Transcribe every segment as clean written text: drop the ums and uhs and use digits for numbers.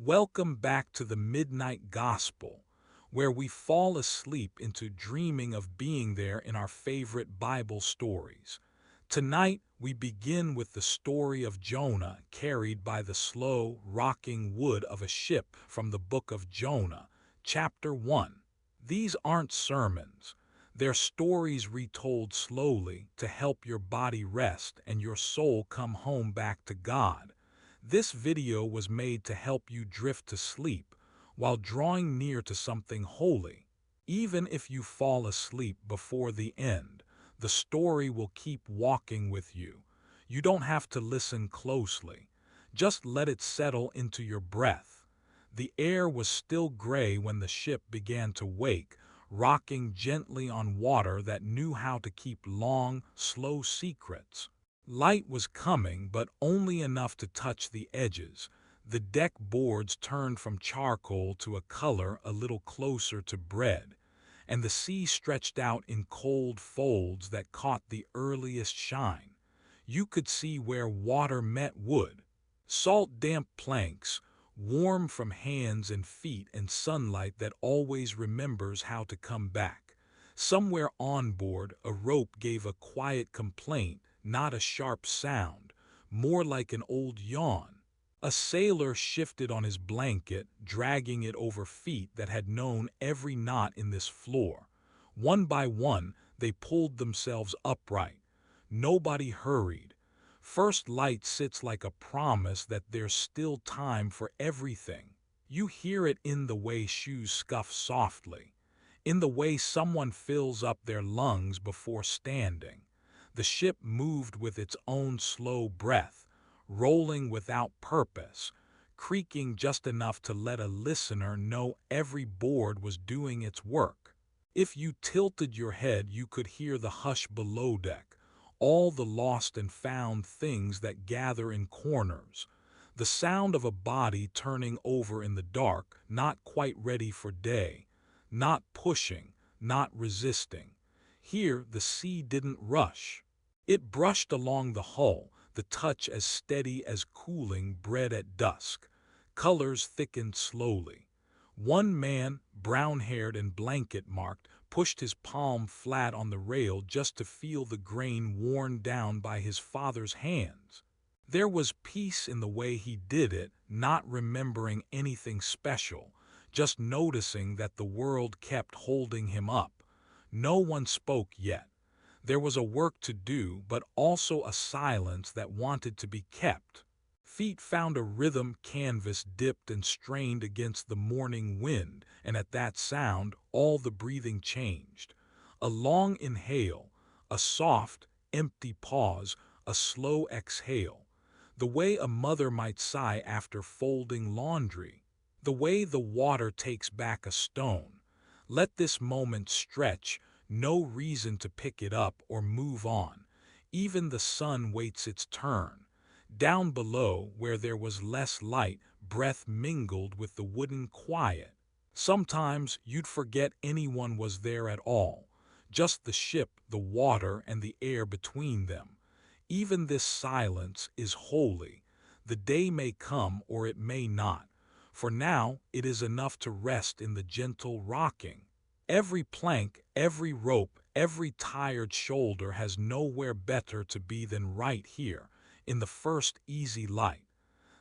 Welcome back to the Midnight Gospel, where we fall asleep into dreaming of being there in our favorite Bible stories. Tonight, we begin with the story of Jonah carried by the slow, rocking wood of a ship from the book of Jonah, chapter 1. These aren't sermons. They're stories retold slowly to help your body rest and your soul come home back to God. This video was made to help you drift to sleep while drawing near to something holy. Even if you fall asleep before the end, the story will keep walking with you. You don't have to listen closely. Just let it settle into your breath. The air was still gray when the ship began to wake, rocking gently on water that knew how to keep long, slow secrets. Light was coming, but only enough to touch the edges. The deck boards turned from charcoal to a color a little closer to bread, and the sea stretched out in cold folds that caught the earliest shine. You could see where water met wood. Salt-damp planks, warm from hands and feet and sunlight that always remembers how to come back. Somewhere on board, a rope gave a quiet complaint, not a sharp sound, more like an old yawn. A sailor shifted on his blanket, dragging it over feet that had known every knot in this floor. One by one, they pulled themselves upright. Nobody hurried. First light sits like a promise that there's still time for everything. You hear it in the way shoes scuff softly, in the way someone fills up their lungs before standing. The ship moved with its own slow breath, rolling without purpose, creaking just enough to let a listener know every board was doing its work. If you tilted your head, you could hear the hush below deck, all the lost and found things that gather in corners. The sound of a body turning over in the dark, not quite ready for day, not pushing, not resisting. Here, the sea didn't rush. It brushed along the hull, the touch as steady as cooling bread at dusk. Colors thickened slowly. One man, brown-haired and blanket-marked, pushed his palm flat on the rail just to feel the grain worn down by his father's hands. There was peace in the way he did it, not remembering anything special, just noticing that the world kept holding him up. No one spoke yet. There was a work to do, but also a silence that wanted to be kept. Feet found a rhythm, canvas dipped and strained against the morning wind, and at that sound, all the breathing changed. A long inhale, a soft, empty pause, a slow exhale. The way a mother might sigh after folding laundry. The way the water takes back a stone. Let this moment stretch, no reason to pick it up or move on. Even the sun waits its turn. Down below, where there was less light, breath mingled with the wooden quiet. Sometimes you'd forget anyone was there at all. Just the ship, the water, and the air between them. Even this silence is holy. The day may come or it may not. For now, it is enough to rest in the gentle rocking. Every plank, every rope, every tired shoulder has nowhere better to be than right here, in the first easy light.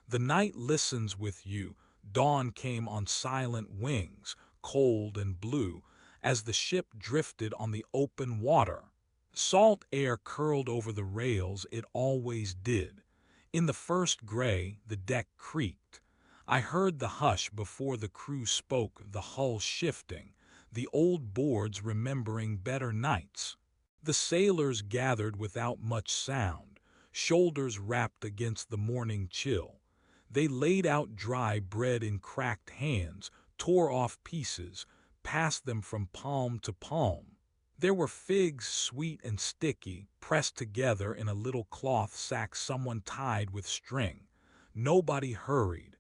The night listens with you. Dawn came on silent wings, cold and blue, as the ship drifted on the open water. Salt air curled over the rails, it always did. In the first gray, the deck creaked. I heard the hush before the crew spoke, the hull shifting, the old boards remembering better nights. The sailors gathered without much sound, shoulders wrapped against the morning chill. They laid out dry bread in cracked hands, tore off pieces, passed them from palm to palm. There were figs, sweet and sticky, pressed together in a little cloth sack someone tied with string. Nobody hurried.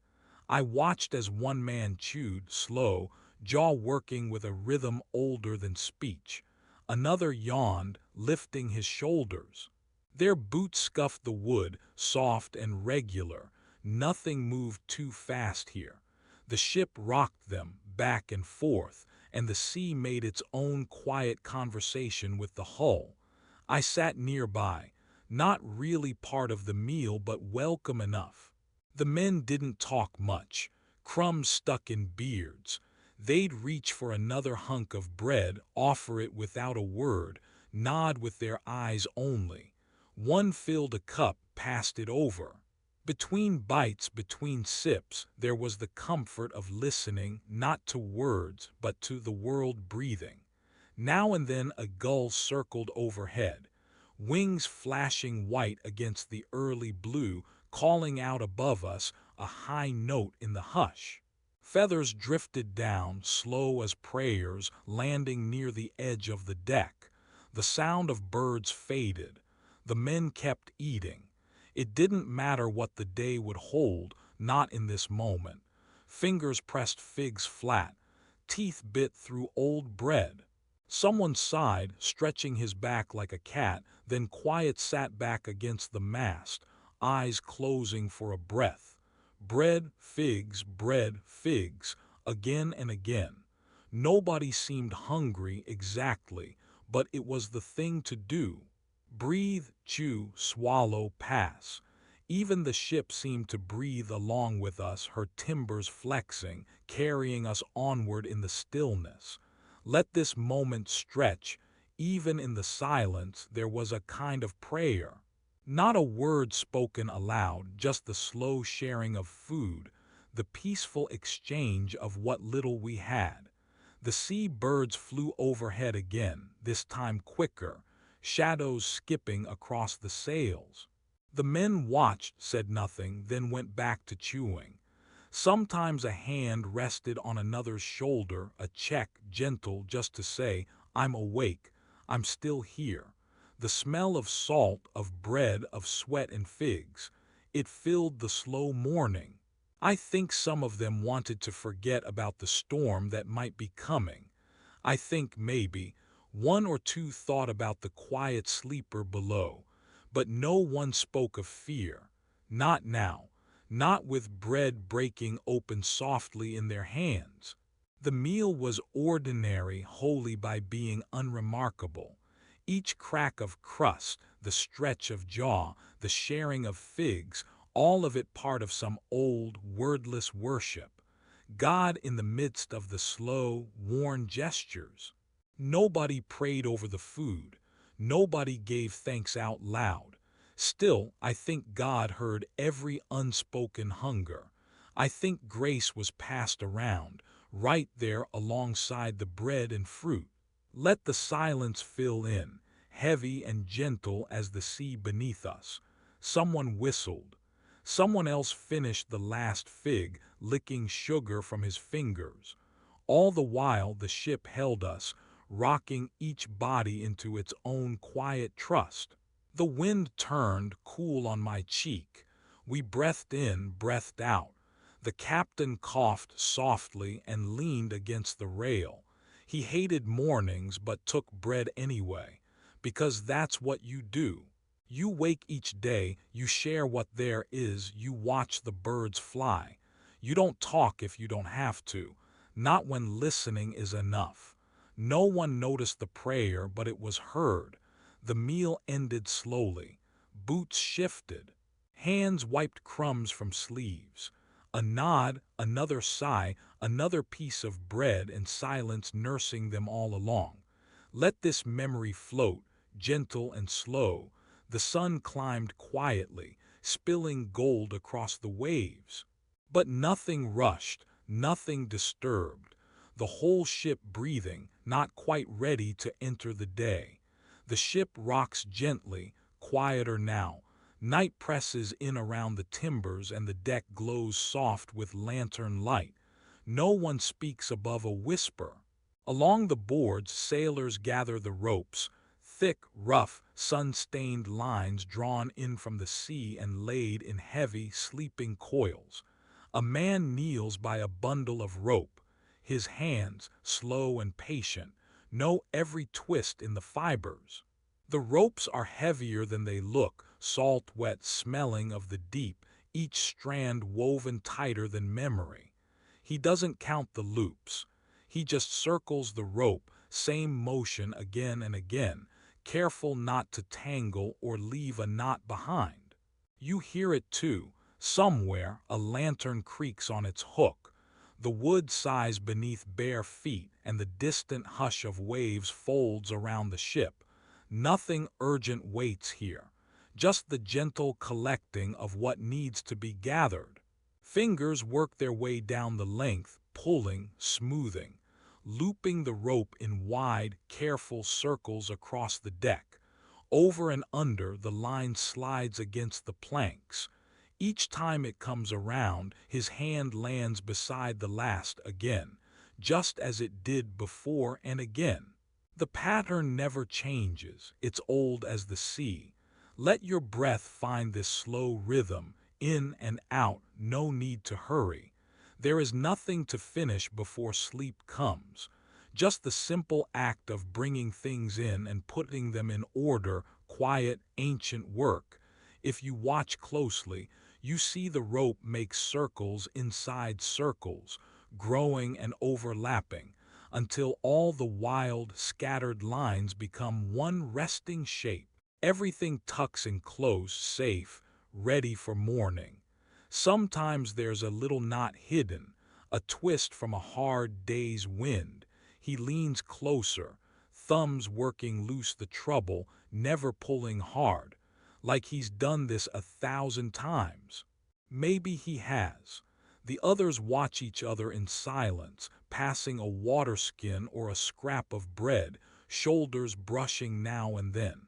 I watched as one man chewed, slow, jaw working with a rhythm older than speech. Another yawned, lifting his shoulders. Their boots scuffed the wood, soft and regular. Nothing moved too fast here. The ship rocked them back and forth, and the sea made its own quiet conversation with the hull. I sat nearby, not really part of the meal but welcome enough. The men didn't talk much, crumbs stuck in beards. They'd reach for another hunk of bread, offer it without a word, nod with their eyes only. One filled a cup, passed it over. Between bites, between sips, there was the comfort of listening not to words but to the world breathing. Now and then a gull circled overhead, wings flashing white against the early blue, calling out above us a high note in the hush. Feathers drifted down, slow as prayers, landing near the edge of the deck. The sound of birds faded. The men kept eating. It didn't matter what the day would hold, not in this moment. Fingers pressed figs flat, teeth bit through old bread. Someone sighed, stretching his back like a cat, then quiet sat back against the mast, eyes closing for a breath. Bread, figs, again and again. Nobody seemed hungry exactly, but it was the thing to do. Breathe, chew, swallow, pass. Even the ship seemed to breathe along with us, her timbers flexing, carrying us onward in the stillness. Let this moment stretch. Even in the silence, there was a kind of prayer. Not a word spoken aloud, just the slow sharing of food, the peaceful exchange of what little we had. The sea birds flew overhead again, this time quicker, shadows skipping across the sails. The men watched, said nothing, then went back to chewing. Sometimes a hand rested on another's shoulder, a check, gentle, just to say, I'm awake, I'm still here. The smell of salt, of bread, of sweat and figs, it filled the slow morning. I think some of them wanted to forget about the storm that might be coming. I think maybe one or two thought about the quiet sleeper below, but no one spoke of fear. Not now. Not with bread breaking open softly in their hands. The meal was ordinary wholly by being unremarkable. Each crack of crust, the stretch of jaw, the sharing of figs, all of it part of some old, wordless worship. God in the midst of the slow, worn gestures. Nobody prayed over the food. Nobody gave thanks out loud. Still, I think God heard every unspoken hunger. I think grace was passed around, right there alongside the bread and fruit. Let the silence fill in, heavy and gentle as the sea beneath us. Someone whistled. Someone else finished the last fig, licking sugar from his fingers. All the while the ship held us, rocking each body into its own quiet trust. The wind turned, cool on my cheek. We breathed in, breathed out. The captain coughed softly and leaned against the rail. He hated mornings but took bread anyway, because that's what you do. You wake each day, you share what there is, you watch the birds fly. You don't talk if you don't have to, not when listening is enough. No one noticed the prayer, but it was heard. The meal ended slowly. Boots shifted. Hands wiped crumbs from sleeves. A nod, another sigh, another piece of bread and silence nursing them all along. Let this memory float, gentle and slow. The sun climbed quietly, spilling gold across the waves. But nothing rushed, nothing disturbed. The whole ship breathing, not quite ready to enter the day. The ship rocks gently, quieter now. Night presses in around the timbers and the deck glows soft with lantern light. No one speaks above a whisper. Along the boards, sailors gather the ropes, thick, rough, sun-stained lines drawn in from the sea and laid in heavy, sleeping coils. A man kneels by a bundle of rope, his hands, slow and patient, know every twist in the fibers. The ropes are heavier than they look, salt-wet, smelling of the deep, each strand woven tighter than memory. He doesn't count the loops. He just circles the rope, same motion again and again, careful not to tangle or leave a knot behind. You hear it too. Somewhere, a lantern creaks on its hook. The wood sighs beneath bare feet, and the distant hush of waves folds around the ship. Nothing urgent waits here, just the gentle collecting of what needs to be gathered. Fingers work their way down the length, pulling, smoothing, looping the rope in wide, careful circles across the deck. Over and under, the line slides against the planks. Each time it comes around, his hand lands beside the last again, just as it did before and again. The pattern never changes, it's old as the sea. Let your breath find this slow rhythm, in and out, no need to hurry. There is nothing to finish before sleep comes. Just the simple act of bringing things in and putting them in order, quiet, ancient work. If you watch closely, you see the rope make circles inside circles, growing and overlapping, until all the wild, scattered lines become one resting shape. Everything tucks in close, safe, ready for morning. Sometimes there's a little knot hidden, a twist from a hard day's wind. He leans closer, thumbs working loose the trouble, never pulling hard, like he's done this 1,000 times. Maybe he has. The others watch each other in silence, passing a water skin or a scrap of bread, shoulders brushing now and then.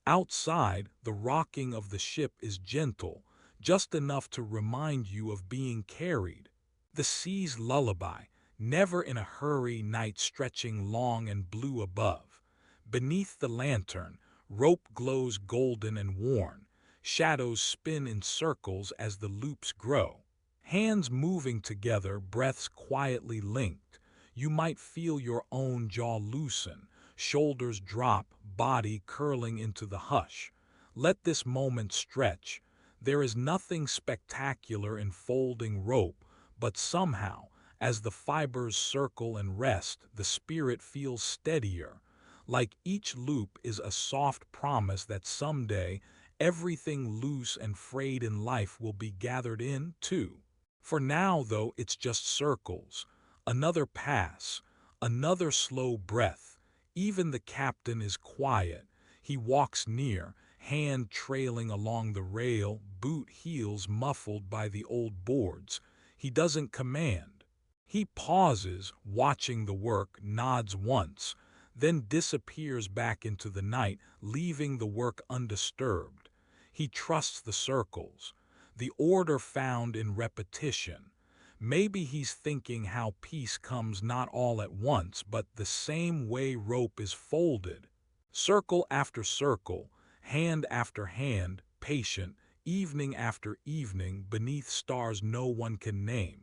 Outside, the rocking of the ship is gentle, just enough to remind you of being carried. The sea's lullaby, never in a hurry, night stretching long and blue above. Beneath the lantern, rope glows golden and worn. Shadows spin in circles as the loops grow. Hands moving together, breaths quietly linked. You might feel your own jaw loosen, shoulders drop, body curling into the hush. Let this moment stretch. There is nothing spectacular in folding rope, but somehow, as the fibers circle and rest, the spirit feels steadier. Like each loop is a soft promise that someday, everything loose and frayed in life will be gathered in, too. For now, though, it's just circles. Another pass, another slow breath. Even the captain is quiet. He walks near, hand trailing along the rail, boot heels muffled by the old boards. He doesn't command. He pauses, watching the work, nods once, then disappears back into the night, leaving the work undisturbed. He trusts the circles, the order found in repetition. Maybe he's thinking how peace comes not all at once, but the same way rope is folded. Circle after circle, hand after hand, patient, evening after evening, beneath stars no one can name.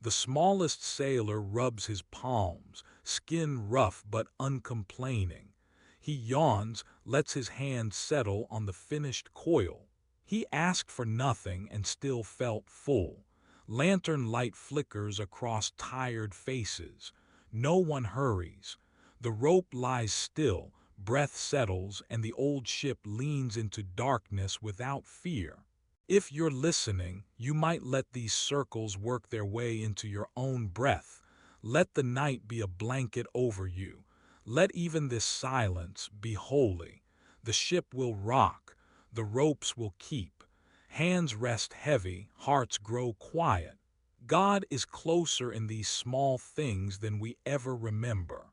The smallest sailor rubs his palms, skin rough but uncomplaining. He yawns, lets his hand settle on the finished coil. He asked for nothing and still felt full. Lantern light flickers across tired faces. No one hurries. The rope lies still, breath settles, and the old ship leans into darkness without fear. If you're listening, you might let these circles work their way into your own breath. Let the night be a blanket over you. Let even this silence be holy. The ship will rock. The ropes will keep. Hands rest heavy, hearts grow quiet. God is closer in these small things than we ever remember.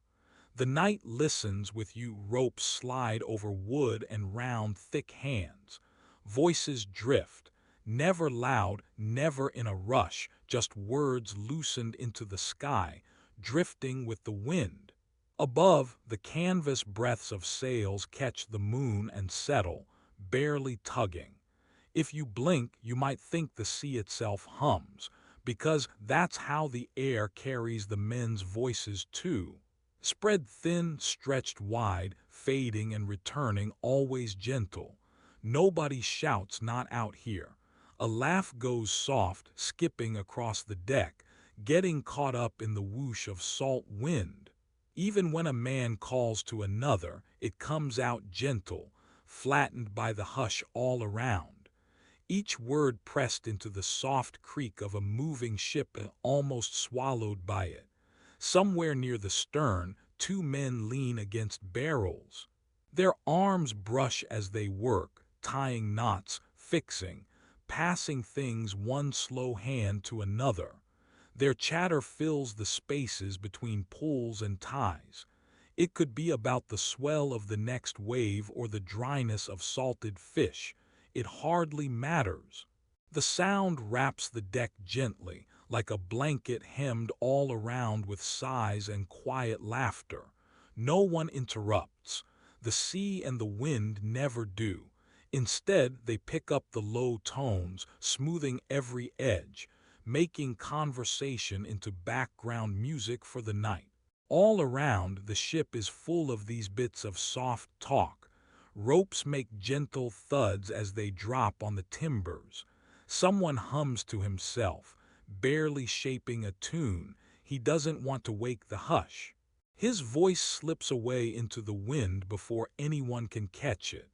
The night listens with you, ropes slide over wood and round thick hands. Voices drift, never loud, never in a rush, just words loosened into the sky, drifting with the wind. Above, the canvas breaths of sails catch the moon and settle, barely tugging. If you blink, you might think the sea itself hums, because that's how the air carries the men's voices too. Spread thin, stretched wide, fading and returning, always gentle. Nobody shouts, not out here. A laugh goes soft, skipping across the deck, getting caught up in the whoosh of salt wind. Even when a man calls to another, it comes out gentle, flattened by the hush all around. Each word pressed into the soft creak of a moving ship and almost swallowed by it. Somewhere near the stern, two men lean against barrels. Their arms brush as they work, tying knots, fixing, passing things one slow hand to another. Their chatter fills the spaces between pulls and ties. It could be about the swell of the next wave or the dryness of salted fish. It hardly matters. The sound wraps the deck gently, like a blanket hemmed all around with sighs and quiet laughter. No one interrupts. The sea and the wind never do. Instead, they pick up the low tones, smoothing every edge, making conversation into background music for the night. All around, the ship is full of these bits of soft talk. Ropes make gentle thuds as they drop on the timbers. Someone hums to himself, barely shaping a tune. He doesn't want to wake the hush. His voice slips away into the wind before anyone can catch it.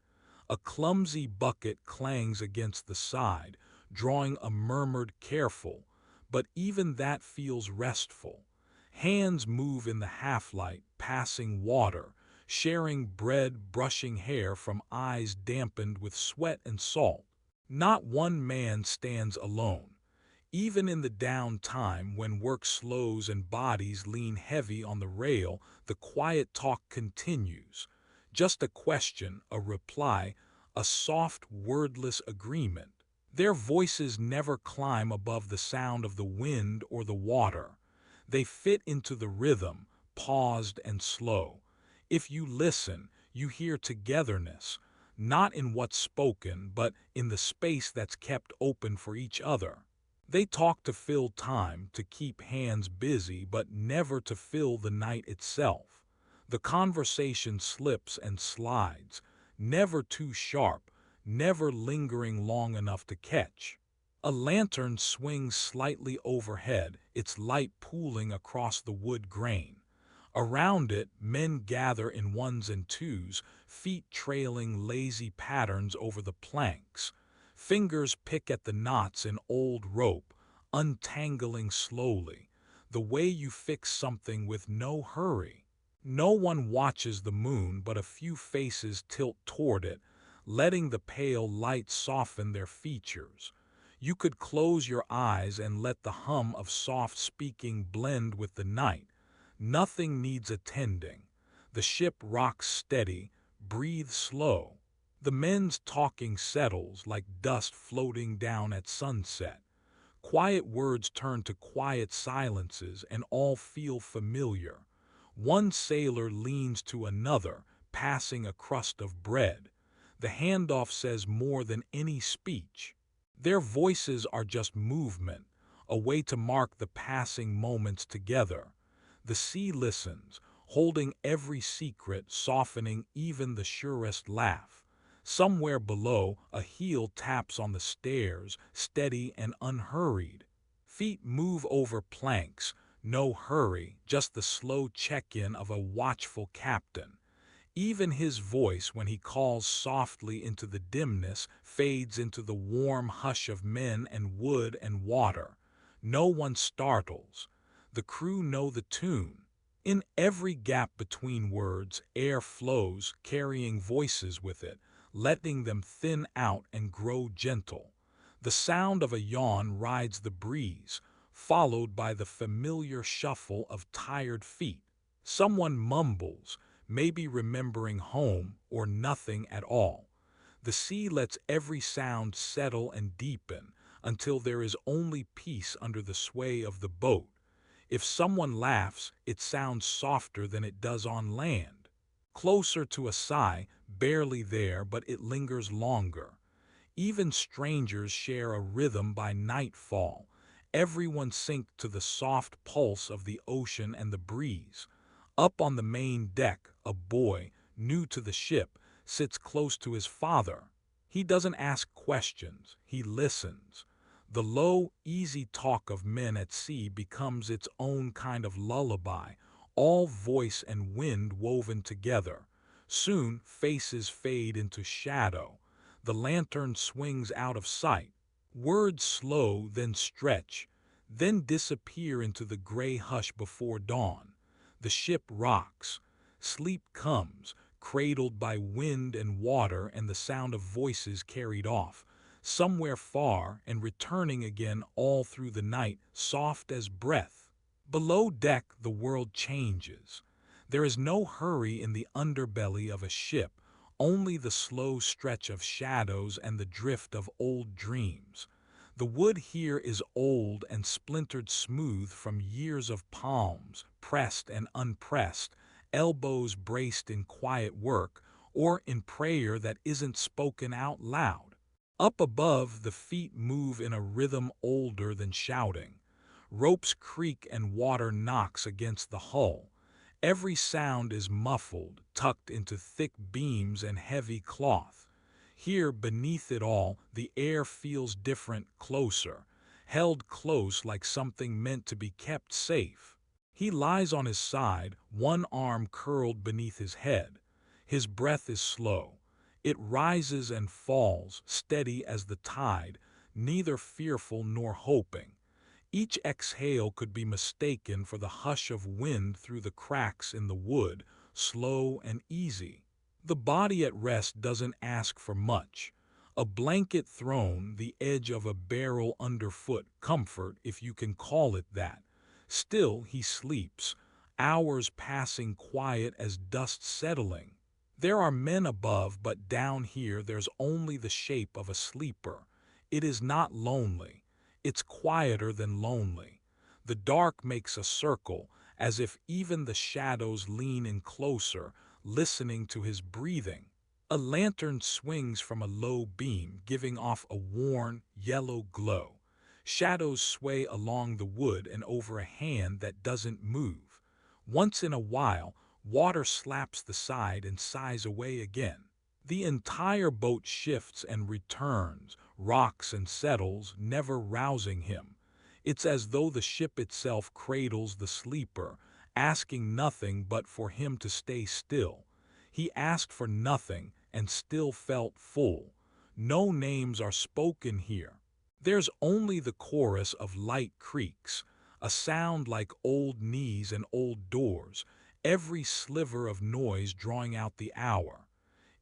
A clumsy bucket clangs against the side, drawing a murmured careful, but even that feels restful. Hands move in the half-light, passing water, sharing bread, brushing hair from eyes dampened with sweat and salt. Not one man stands alone. Even in the down time when work slows and bodies lean heavy on the rail, the quiet talk continues. Just a question, a reply, a soft, wordless agreement. Their voices never climb above the sound of the wind or the water. They fit into the rhythm, paused and slow. If you listen, you hear togetherness, not in what's spoken, but in the space that's kept open for each other. They talk to fill time, to keep hands busy, but never to fill the night itself. The conversation slips and slides, never too sharp, never lingering long enough to catch. A lantern swings slightly overhead, its light pooling across the wood grain. Around it, men gather in ones and twos, feet trailing lazy patterns over the planks. Fingers pick at the knots in old rope, untangling slowly, the way you fix something with no hurry. No one watches the moon, but a few faces tilt toward it, letting the pale light soften their features. You could close your eyes and let the hum of soft speaking blend with the night. Nothing needs attending. The ship rocks steady, breathes slow. The men's talking settles like dust floating down at sunset. Quiet words turn to quiet silences and all feel familiar. One sailor leans to another, passing a crust of bread. The handoff says more than any speech. Their voices are just movement, a way to mark the passing moments together. The sea listens, holding every secret, softening even the surest laugh. Somewhere below, a heel taps on the stairs, steady and unhurried. Feet move over planks, no hurry, just the slow check-in of a watchful captain. Even his voice, when he calls softly into the dimness, fades into the warm hush of men and wood and water. No one startles. The crew know the tune. In every gap between words, air flows, carrying voices with it, letting them thin out and grow gentle. The sound of a yawn rides the breeze, followed by the familiar shuffle of tired feet. Someone mumbles, maybe remembering home or nothing at all. The sea lets every sound settle and deepen until there is only peace under the sway of the boat. If someone laughs, it sounds softer than it does on land. Closer to a sigh, barely there, but it lingers longer. Even strangers share a rhythm by nightfall. Everyone syncs to the soft pulse of the ocean and the breeze. Up on the main deck, a boy, new to the ship, sits close to his father. He doesn't ask questions, he listens. The low, easy talk of men at sea becomes its own kind of lullaby, all voice and wind woven together. Soon faces fade into shadow. The lantern swings out of sight. Words slow, then stretch, then disappear into the gray hush before dawn. The ship rocks. Sleep comes, cradled by wind and water and the sound of voices carried off, somewhere far and returning again all through the night, soft as breath. Below deck the world changes. There is no hurry in the underbelly of a ship, only the slow stretch of shadows and the drift of old dreams. The wood here is old and splintered smooth from years of palms, pressed and unpressed, elbows braced in quiet work or in prayer that isn't spoken out loud. Up above, the feet move in a rhythm older than shouting. Ropes creak and water knocks against the hull. Every sound is muffled, tucked into thick beams and heavy cloth. Here, beneath it all, the air feels different, closer, held close like something meant to be kept safe. He lies on his side, one arm curled beneath his head. His breath is slow. It rises and falls, steady as the tide, neither fearful nor hoping. Each exhale could be mistaken for the hush of wind through the cracks in the wood, slow and easy. The body at rest doesn't ask for much. A blanket thrown, the edge of a barrel underfoot, comfort if you can call it that. Still he sleeps, hours passing quiet as dust settling. There are men above, but down here there's only the shape of a sleeper. It is not lonely. It's quieter than lonely. The dark makes a circle, as if even the shadows lean in closer, listening to his breathing. A lantern swings from a low beam, giving off a worn, yellow glow. Shadows sway along the wood and over a hand that doesn't move. Once in a while, water slaps the side and sighs away again. The entire boat shifts and returns, rocks and settles, never rousing him. It's as though the ship itself cradles the sleeper, asking nothing but for him to stay still. He asked for nothing and still felt full. No names are spoken here. There's only the chorus of light creaks, a sound like old knees and old doors, every sliver of noise drawing out the hour.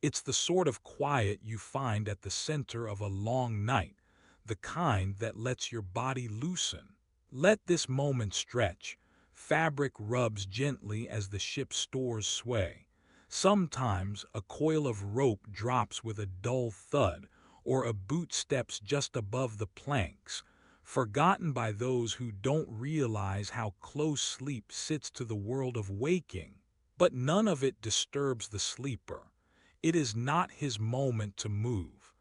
It's the sort of quiet you find at the center of a long night, the kind that lets your body loosen. Let this moment stretch. Fabric rubs gently as the ship's stores sway. Sometimes a coil of rope drops with a dull thud, or a boot steps just above the planks, forgotten by those who don't realize how close sleep sits to the world of waking. But none of it disturbs the sleeper. It is not his moment to move.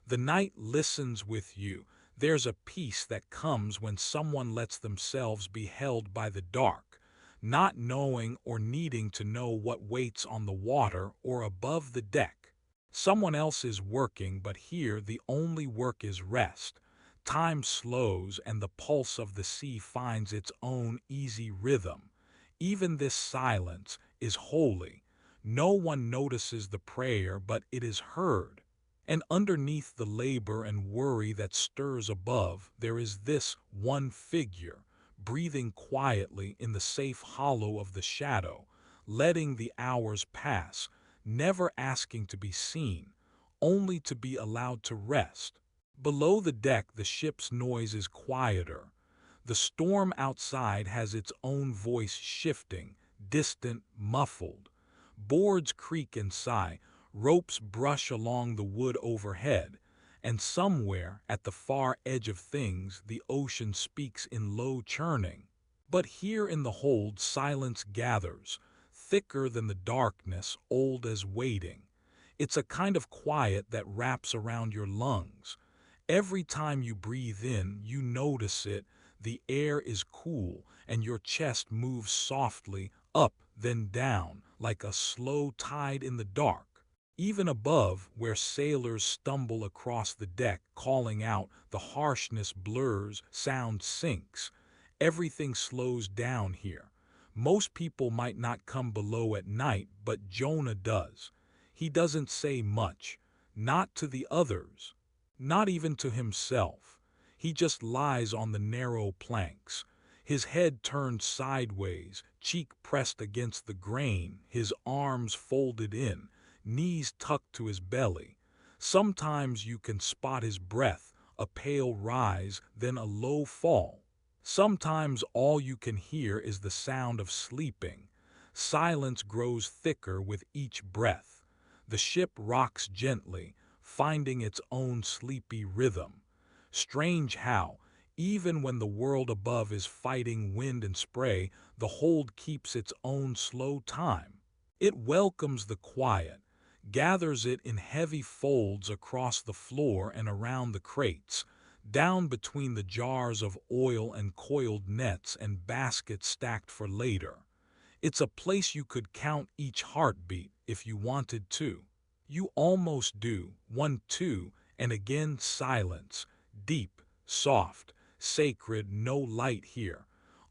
The night listens with you. There's a peace that comes when someone lets themselves be held by the dark, not knowing or needing to know what waits on the water or above the deck. Someone else is working, but here the only work is rest. Time slows and the pulse of the sea finds its own easy rhythm. Even this silence is holy. No one notices the prayer, but it is heard. And underneath the labor and worry that stirs above, there is this one figure, breathing quietly in the safe hollow of the shadow, letting the hours pass, never asking to be seen, only to be allowed to rest. Below the deck, the ship's noise is quieter. The storm outside has its own voice, shifting, distant, muffled. Boards creak and sigh, ropes brush along the wood overhead, and somewhere at the far edge of things the ocean speaks in low churning. But here in the hold silence gathers, thicker than the darkness, old as waiting. It's a kind of quiet that wraps around your lungs. Every time you breathe in, you notice it. The air is cool, and your chest moves softly, up, then down, like a slow tide in the dark. Even above, where sailors stumble across the deck calling out, the harshness blurs, sound sinks. Everything slows down here. Most people might not come below at night, but Jonah does. He doesn't say much, not to the others, not even to himself. He just lies on the narrow planks, his head turned sideways, cheek pressed against the grain, his arms folded in, knees tucked to his belly. Sometimes you can spot his breath, a pale rise, then a low fall. Sometimes all you can hear is the sound of sleeping. Silence grows thicker with each breath. The ship rocks gently, finding its own sleepy rhythm. Strange how, even when the world above is fighting wind and spray, the hold keeps its own slow time. It welcomes the quiet, gathers it in heavy folds across the floor and around the crates, down between the jars of oil and coiled nets and baskets stacked for later. It's a place you could count each heartbeat if you wanted to. You almost do, 1, 2, and again silence, deep, soft, sacred, no light here.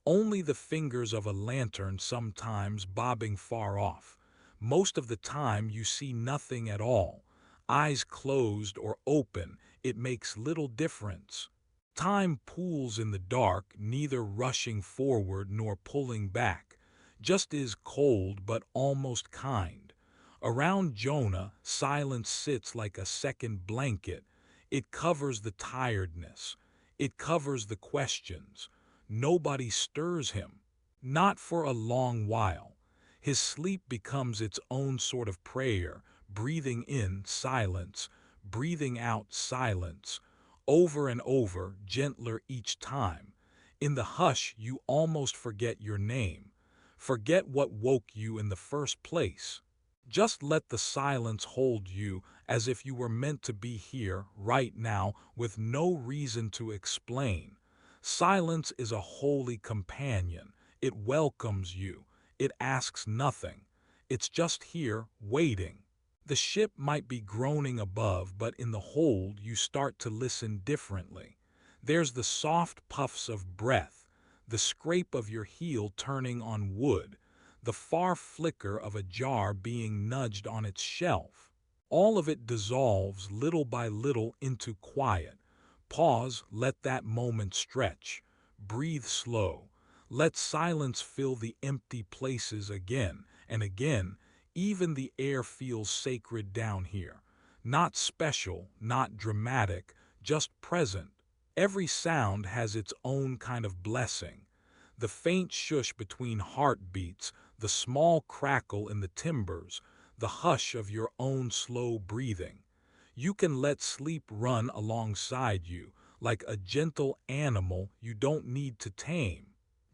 Only the fingers of a lantern sometimes bobbing far off. Most of the time you see nothing at all. Eyes closed or open, it makes little difference. Time pools in the dark, neither rushing forward nor pulling back, just is cold but almost kind. Around Jonah, silence sits like a second blanket. It covers the tiredness. It covers the questions. Nobody stirs him. Not for a long while. His sleep becomes its own sort of prayer, breathing in silence, breathing out silence, over and over, gentler each time. In the hush, you almost forget your name, forget what woke you in the first place. Just let the silence hold you as if you were meant to be here, right now, with no reason to explain. Silence is a holy companion. It welcomes you. It asks nothing. It's just here, waiting. The ship might be groaning above, but in the hold you start to listen differently. There's the soft puffs of breath, the scrape of your heel turning on wood, the far flicker of a jar being nudged on its shelf. All of it dissolves little by little into quiet. Pause, let that moment stretch. Breathe slow. Let silence fill the empty places again and again. Even the air feels sacred down here. Not special, not dramatic, just present. Every sound has its own kind of blessing. The faint shush between heartbeats, the small crackle in the timbers, the hush of your own slow breathing. You can let sleep run alongside you, like a gentle animal you don't need to tame.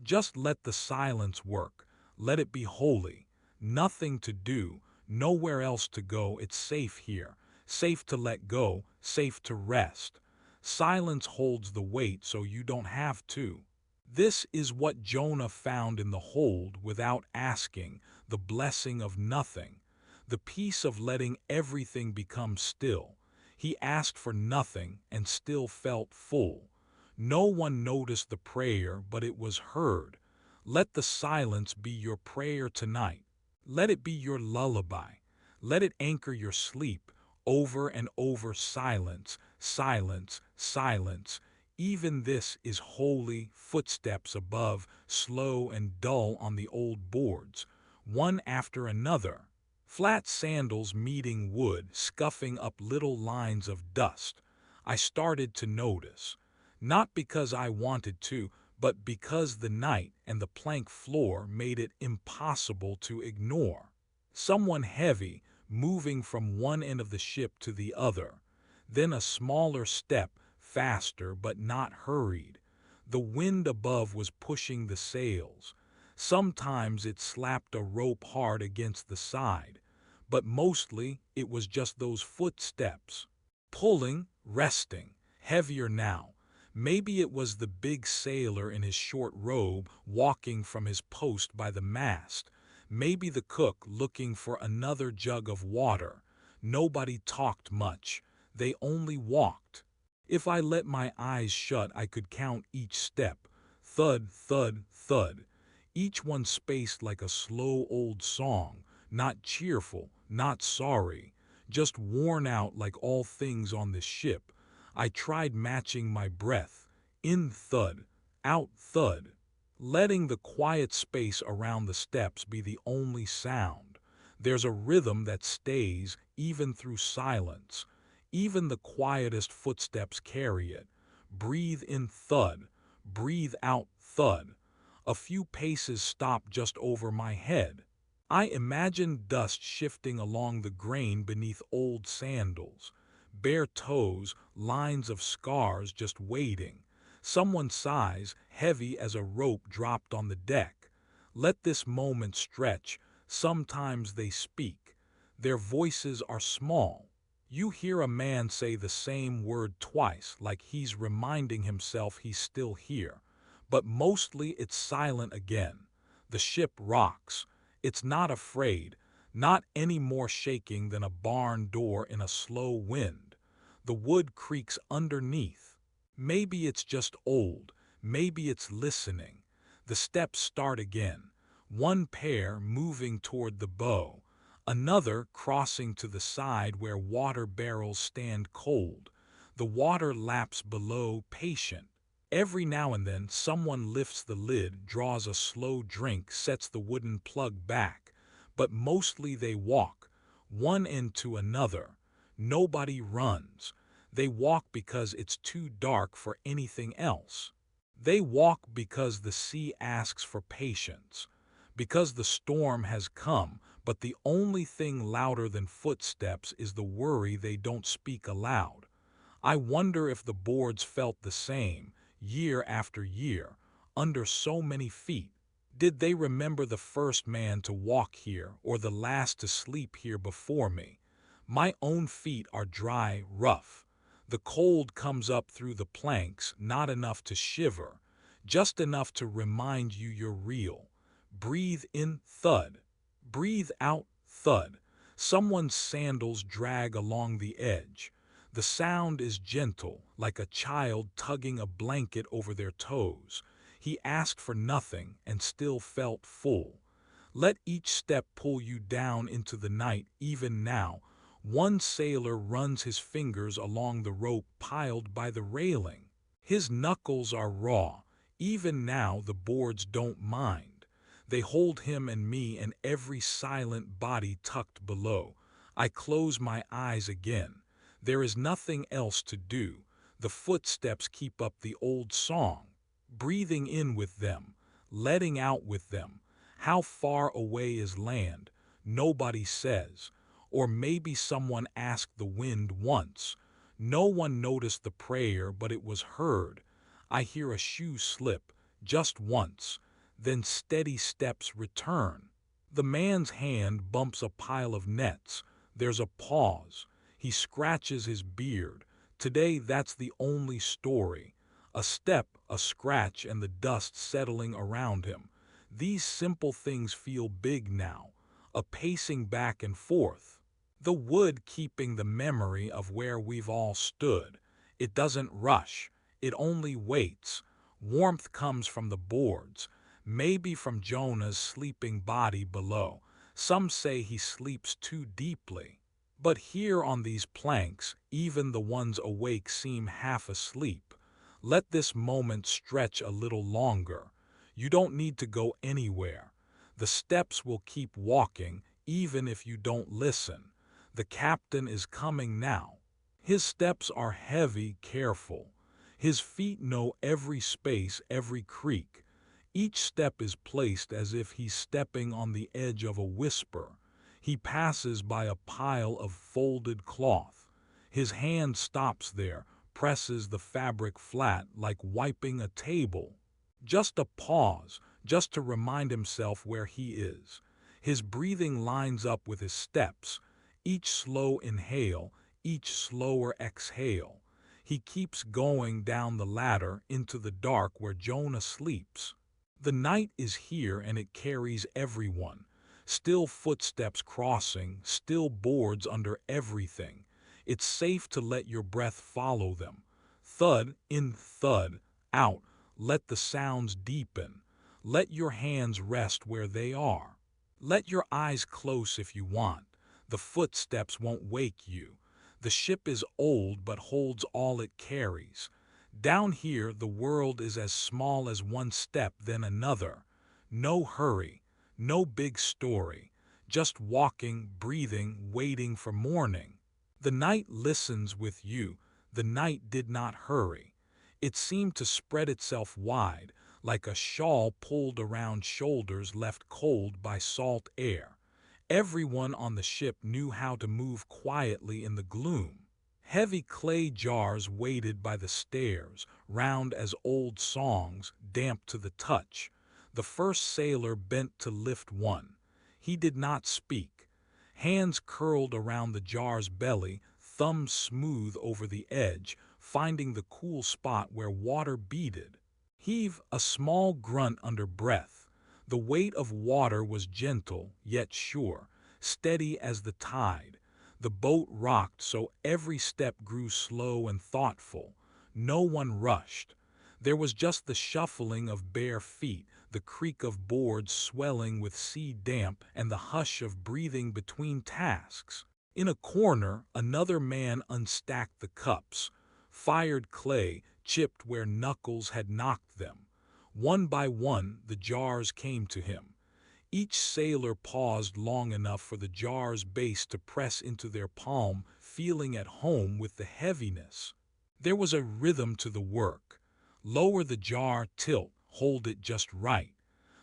Just let the silence work. Let it be holy. Nothing to do, nowhere else to go. It's safe here. Safe to let go, safe to rest. Silence holds the weight so you don't have to. This is what Jonah found in the hold without asking, the blessing of nothing, the peace of letting everything become still. He asked for nothing and still felt full. No one noticed the prayer, but it was heard. Let the silence be your prayer tonight. Let it be your lullaby. Let it anchor your sleep. Over and over, silence, silence, silence. Even this is holy. Footsteps above, slow and dull on the old boards, one after another. Flat sandals meeting wood, scuffing up little lines of dust. I started to notice. Not because I wanted to, but because the night and the plank floor made it impossible to ignore. Someone heavy, moving from one end of the ship to the other. Then a smaller step, faster but not hurried. The wind above was pushing the sails. Sometimes it slapped a rope hard against the side, but mostly it was just those footsteps. Pulling, resting, heavier now. Maybe it was the big sailor in his short robe walking from his post by the mast. Maybe the cook looking for another jug of water. Nobody talked much. They only walked. If I let my eyes shut, I could count each step. Thud, thud, thud. Each one spaced like a slow old song, not cheerful, not sorry, just worn out like all things on this ship. I tried matching my breath. In thud, out thud, letting the quiet space around the steps be the only sound. There's a rhythm that stays even through silence. Even the quietest footsteps carry it. Breathe in thud, breathe out thud. A few paces stop just over my head. I imagine dust shifting along the grain beneath old sandals. Bare toes, lines of scars just waiting. Someone sighs, heavy as a rope dropped on the deck. Let this moment stretch. Sometimes they speak. Their voices are small. You hear a man say the same word twice, like he's reminding himself he's still here. But mostly it's silent again. The ship rocks. It's not afraid, not any more shaking than a barn door in a slow wind. The wood creaks underneath. Maybe it's just old, maybe it's listening. The steps start again, one pair moving toward the bow, another crossing to the side where water barrels stand cold. The water laps below, patient. Every now and then someone lifts the lid, draws a slow drink, sets the wooden plug back. But mostly they walk, one end to another. Nobody runs. They walk because it's too dark for anything else. They walk because the sea asks for patience, because the storm has come, but the only thing louder than footsteps is the worry they don't speak aloud. I wonder if the boards felt the same, year after year, under so many feet. Did they remember the first man to walk here or the last to sleep here before me? My own feet are dry, rough. The cold comes up through the planks, not enough to shiver, just enough to remind you you're real. Breathe in thud. Breathe out thud. Someone's sandals drag along the edge. The sound is gentle, like a child tugging a blanket over their toes. He asked for nothing and still felt full. Let each step pull you down into the night. Even now, one sailor runs his fingers along the rope piled by the railing. His knuckles are raw. Even now the boards don't mind. They hold him and me and every silent body tucked below. I close my eyes again. There is nothing else to do. The footsteps keep up the old song, breathing in with them, letting out with them. How far away is land? Nobody says. Or maybe someone asked the wind once. No one noticed the prayer, but it was heard. I hear a shoe slip, just once. Then steady steps return. The man's hand bumps a pile of nets. There's a pause. He scratches his beard. Today that's the only story. A step, a scratch, and the dust settling around him. These simple things feel big now. A pacing back and forth. The wood keeping the memory of where we've all stood. It doesn't rush. It only waits. Warmth comes from the boards. Maybe from Jonah's sleeping body below. Some say he sleeps too deeply. But here on these planks, even the ones awake seem half asleep. Let this moment stretch a little longer. You don't need to go anywhere. The steps will keep walking, even if you don't listen. The captain is coming now. His steps are heavy, careful. His feet know every space, every creak. Each step is placed as if he's stepping on the edge of a whisper. He passes by a pile of folded cloth. His hand stops there, presses the fabric flat like wiping a table. Just a pause, just to remind himself where he is. His breathing lines up with his steps, each slow inhale, each slower exhale. He keeps going down the ladder into the dark where Jonah sleeps. The night is here and it carries everyone. Still footsteps crossing, still boards under everything. It's safe to let your breath follow them. Thud in, thud out. Let the sounds deepen. Let your hands rest where they are. Let your eyes close if you want. The footsteps won't wake you. The ship is old but holds all it carries. Down here the world is as small as one step then another. No hurry, no big story. Just walking, breathing, waiting for morning. The night listens with you. The night did not hurry. It seemed to spread itself wide, like a shawl pulled around shoulders left cold by salt air. Everyone on the ship knew how to move quietly in the gloom. Heavy clay jars waited by the stairs, round as old songs, damp to the touch. The first sailor bent to lift one. He did not speak. Hands curled around the jar's belly, thumbs smooth over the edge, finding the cool spot where water beaded. Heave, a small grunt under breath. The weight of water was gentle, yet sure, steady as the tide. The boat rocked so every step grew slow and thoughtful. No one rushed. There was just the shuffling of bare feet, the creak of boards swelling with sea damp, and the hush of breathing between tasks. In a corner, another man unstacked the cups, fired clay, chipped where knuckles had knocked them. One by one, the jars came to him. Each sailor paused long enough for the jar's base to press into their palm, feeling at home with the heaviness. There was a rhythm to the work. Lower the jar, tilt, hold it just right.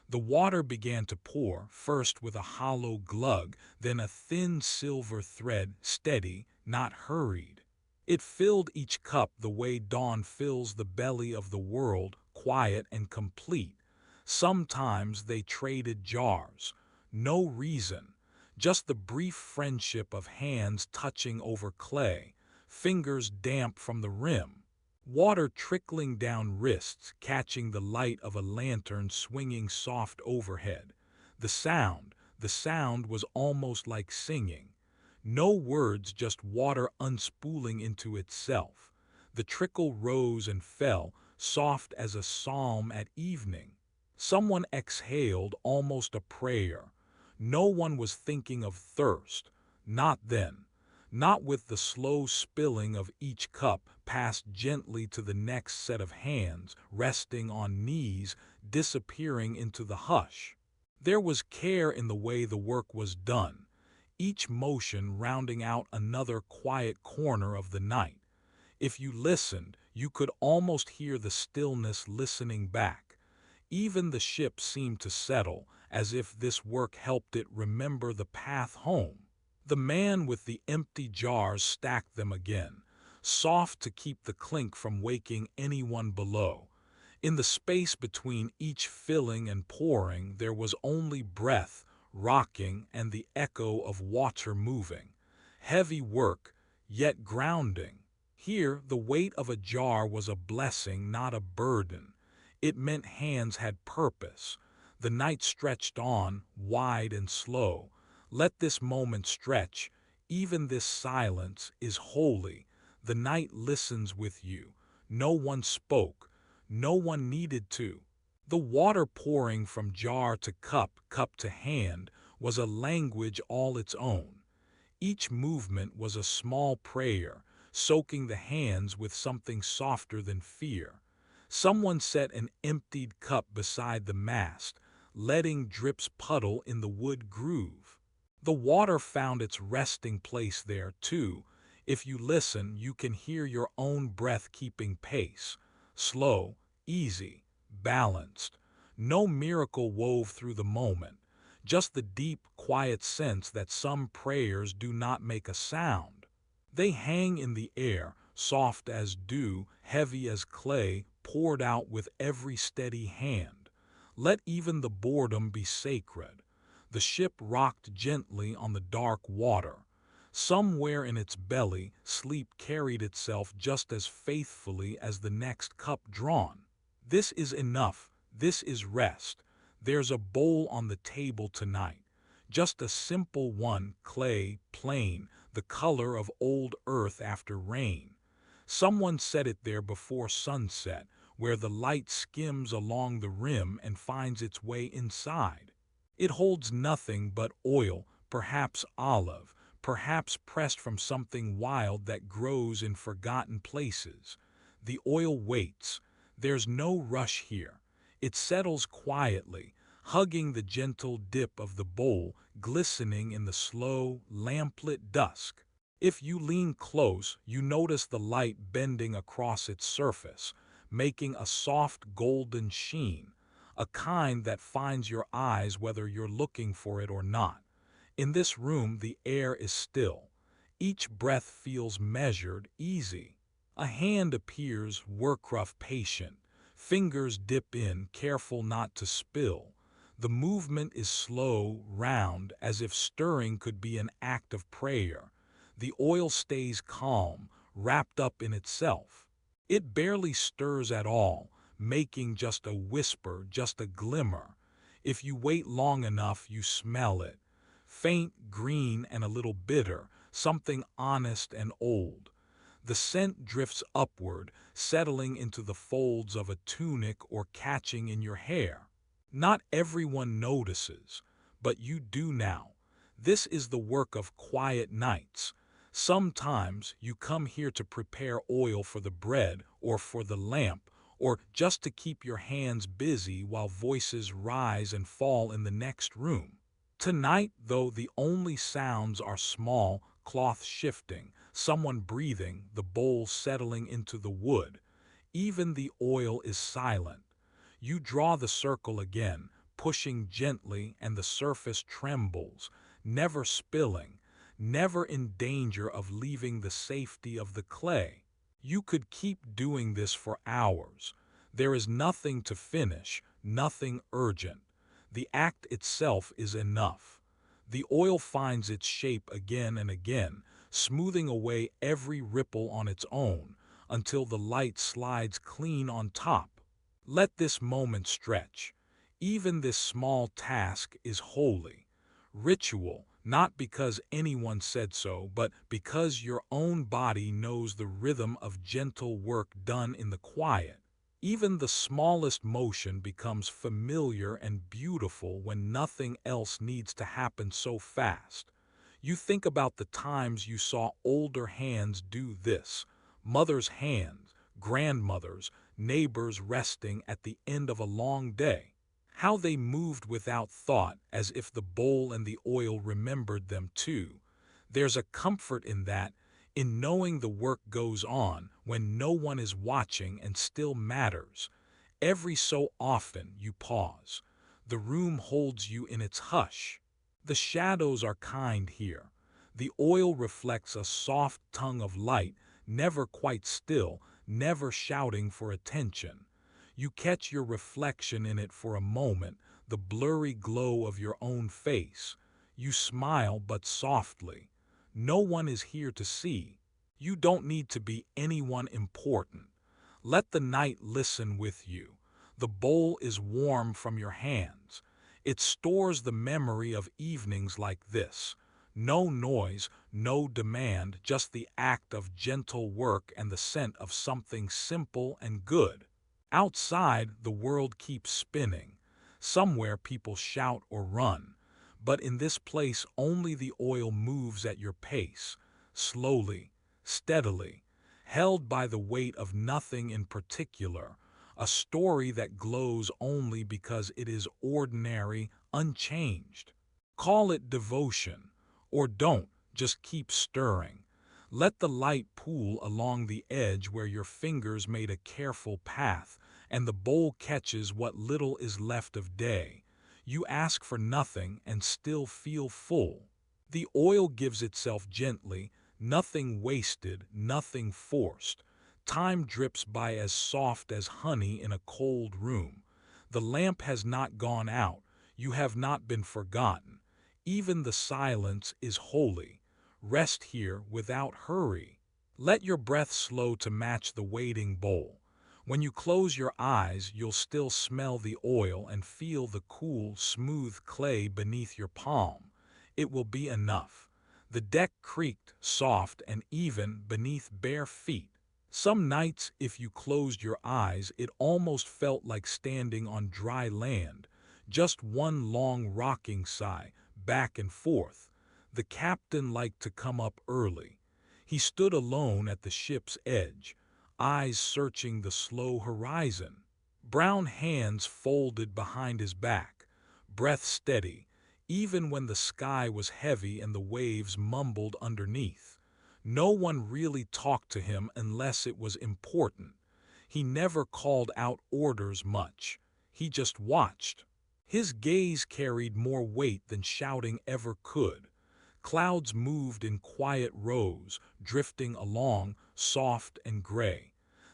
The water began to pour, first with a hollow glug, then a thin silver thread, steady, not hurried. It filled each cup the way dawn fills the belly of the world, quiet and complete. Sometimes they traded jars. No reason, just the brief friendship of hands touching over clay, fingers damp from the rim. Water trickling down wrists, catching the light of a lantern swinging soft overhead. The sound was almost like singing. No words, just water unspooling into itself. The trickle rose and fell, soft as a psalm at evening. Someone exhaled, almost a prayer. No one was thinking of thirst. Not then. Not with the slow spilling of each cup passed gently to the next set of hands, resting on knees, disappearing into the hush. There was care in the way the work was done, each motion rounding out another quiet corner of the night. If you listened, you could almost hear the stillness listening back. Even the ship seemed to settle, as if this work helped it remember the path home. The man with the empty jars stacked them again, soft to keep the clink from waking anyone below. In the space between each filling and pouring, there was only breath, rocking, and the echo of water moving. Heavy work, yet grounding. Here, the weight of a jar was a blessing, not a burden. It meant hands had purpose. The night stretched on, wide and slow. Let this moment stretch. Even this silence is holy. The night listens with you. No one spoke. No one needed to. The water pouring from jar to cup, cup to hand, was a language all its own. Each movement was a small prayer, soaking the hands with something softer than fear. Someone set an emptied cup beside the mast, letting drips puddle in the wood groove. The water found its resting place there, too. If you listen, you can hear your own breath keeping pace. Slow, easy, balanced. No miracle wove through the moment, just the deep, quiet sense that some prayers do not make a sound. They hang in the air, soft as dew, heavy as clay, poured out with every steady hand. Let even the boredom be sacred. The ship rocked gently on the dark water. Somewhere in its belly, sleep carried itself just as faithfully as the next cup drawn. This is enough. This is rest. There's a bowl on the table tonight. Just a simple one, clay, plain, the color of old earth after rain. Someone set it there before sunset, where the light skims along the rim and finds its way inside. It holds nothing but oil, perhaps olive, perhaps pressed from something wild that grows in forgotten places. The oil waits. There's no rush here. It settles quietly, hugging the gentle dip of the bowl, glistening in the slow, lamplit dusk. If you lean close, you notice the light bending across its surface, making a soft golden sheen, a kind that finds your eyes whether you're looking for it or not. In this room, the air is still. Each breath feels measured, easy. A hand appears, work-rough, patient. Fingers dip in, careful not to spill. The movement is slow, round, as if stirring could be an act of prayer. The oil stays calm, wrapped up in itself. It barely stirs at all, making just a whisper, just a glimmer. If you wait long enough, you smell it. Faint, green, and a little bitter, something honest and old. The scent drifts upward, settling into the folds of a tunic or catching in your hair. Not everyone notices, but you do now. This is the work of quiet nights. Sometimes you come here to prepare oil for the bread or for the lamp, or just to keep your hands busy while voices rise and fall in the next room. Tonight, though, the only sounds are small, cloth shifting, someone breathing, the bowl settling into the wood. Even the oil is silent. You draw the circle again, pushing gently, and the surface trembles, never spilling, never in danger of leaving the safety of the clay. You could keep doing this for hours. There is nothing to finish, nothing urgent. The act itself is enough. The oil finds its shape again and again, smoothing away every ripple on its own, until the light slides clean on top. Let this moment stretch. Even this small task is holy. Ritual, not because anyone said so, but because your own body knows the rhythm of gentle work done in the quiet. Even the smallest motion becomes familiar and beautiful when nothing else needs to happen so fast. You think about the times you saw older hands do this, mother's hands, grandmothers, neighbors resting at the end of a long day. How they moved without thought, as if the bowl and the oil remembered them too. There's a comfort in that, in knowing the work goes on when no one is watching and still matters. Every so often you pause. The room holds you in its hush. The shadows are kind here. The oil reflects a soft tongue of light, never quite still, never shouting for attention. You catch your reflection in it for a moment, the blurry glow of your own face. You smile, but softly. No one is here to see. You don't need to be anyone important. Let the night listen with you. The bowl is warm from your hands. It stores the memory of evenings like this. No noise, no demand, just the act of gentle work and the scent of something simple and good. Outside, the world keeps spinning. Somewhere people shout or run. But in this place, only the oil moves at your pace, slowly, steadily, held by the weight of nothing in particular, a story that glows only because it is ordinary, unchanged. Call it devotion, or don't, just keep stirring. Let the light pool along the edge where your fingers made a careful path, and the bowl catches what little is left of day. You ask for nothing and still feel full. The oil gives itself gently, nothing wasted, nothing forced. Time drips by as soft as honey in a cold room. The lamp has not gone out. You have not been forgotten. Even the silence is holy. Rest here without hurry. Let your breath slow to match the waiting bowl. When you close your eyes, you'll still smell the oil and feel the cool, smooth clay beneath your palm. It will be enough. The deck creaked, soft and even beneath bare feet. Some nights, if you closed your eyes, it almost felt like standing on dry land, just one long rocking sigh, back and forth. The captain liked to come up early. He stood alone at the ship's edge, eyes searching the slow horizon. Brown hands folded behind his back, breath steady, even when the sky was heavy and the waves mumbled underneath. No one really talked to him unless it was important. He never called out orders much. He just watched. His gaze carried more weight than shouting ever could. Clouds moved in quiet rows, drifting along, soft and gray.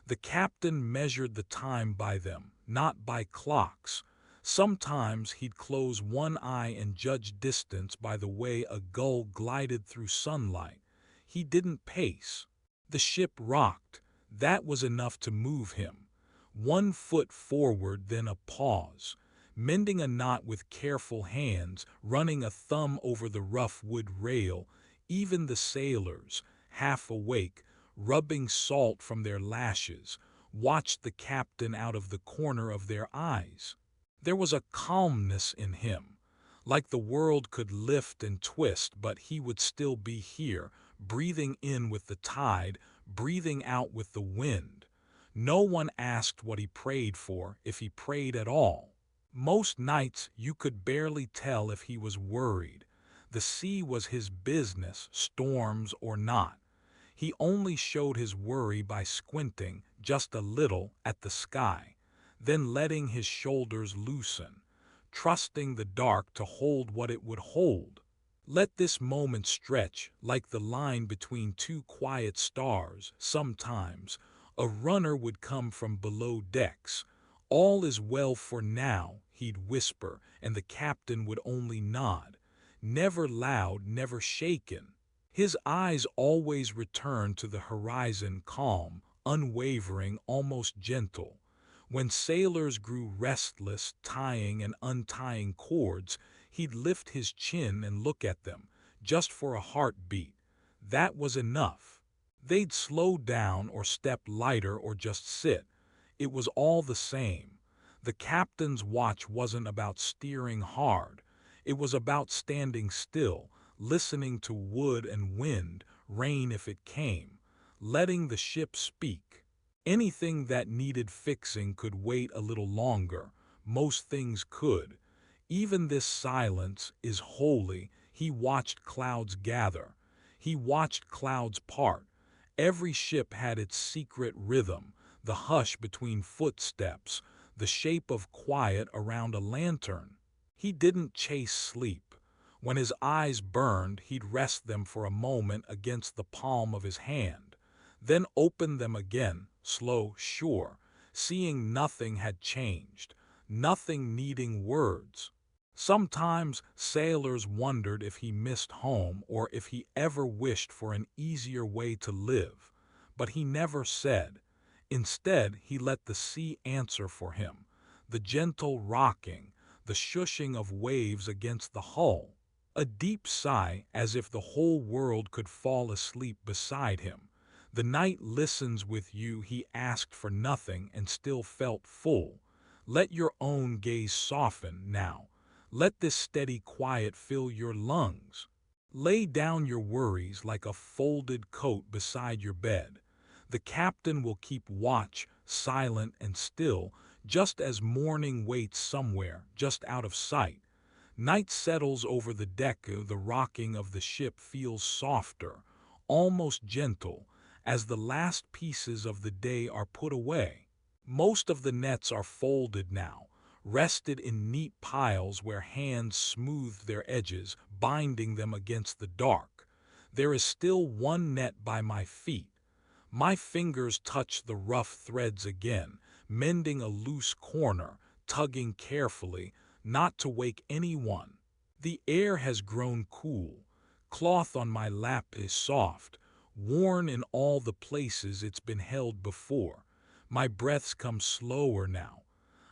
The captain measured the time by them, not by clocks. Sometimes he'd close one eye and judge distance by the way a gull glided through sunlight. He didn't pace. The ship rocked. That was enough to move him. One foot forward, then a pause. Mending a knot with careful hands, running a thumb over the rough wood rail. Even the sailors, half awake, rubbing salt from their lashes, watched the captain out of the corner of their eyes. There was a calmness in him, like the world could lift and twist, but he would still be here, breathing in with the tide, breathing out with the wind. No one asked what he prayed for, if he prayed at all. Most nights you could barely tell if he was worried. The sea was his business, storms or not. He only showed his worry by squinting just a little at the sky, then letting his shoulders loosen, trusting the dark to hold what it would hold. Let this moment stretch like the line between two quiet stars. Sometimes a runner would come from below decks. All is well for now, he'd whisper, and the captain would only nod. Never loud, never shaken. His eyes always returned to the horizon, calm, unwavering, almost gentle. When sailors grew restless, tying and untying cords, he'd lift his chin and look at them, just for a heartbeat. That was enough. They'd slow down or step lighter or just sit. It was all the same. The captain's watch wasn't about steering hard. It was about standing still, listening to wood and wind, rain if it came, letting the ship speak. Anything that needed fixing could wait a little longer. Most things could. Even this silence is holy. He watched clouds gather. He watched clouds part. Every ship had its secret rhythm, the hush between footsteps, the shape of quiet around a lantern. He didn't chase sleep. When his eyes burned, he'd rest them for a moment against the palm of his hand, then open them again, slow, sure, seeing nothing had changed, nothing needing words. Sometimes sailors wondered if he missed home or if he ever wished for an easier way to live, but he never said. Instead, he let the sea answer for him, the gentle rocking, the shushing of waves against the hull. A deep sigh, as if the whole world could fall asleep beside him. The night listens with you. He asked for nothing and still felt full. Let your own gaze soften now. Let this steady quiet fill your lungs. Lay down your worries like a folded coat beside your bed. The captain will keep watch, silent and still, just as morning waits somewhere, just out of sight. Night settles over the deck. The rocking of the ship feels softer, almost gentle, as the last pieces of the day are put away. Most of the nets are folded now, rested in neat piles where hands smooth their edges, binding them against the dark. There is still one net by my feet. My fingers touch the rough threads again, mending a loose corner, tugging carefully, not to wake anyone. The air has grown cool. Cloth on my lap is soft, worn in all the places it's been held before. My breaths come slower now.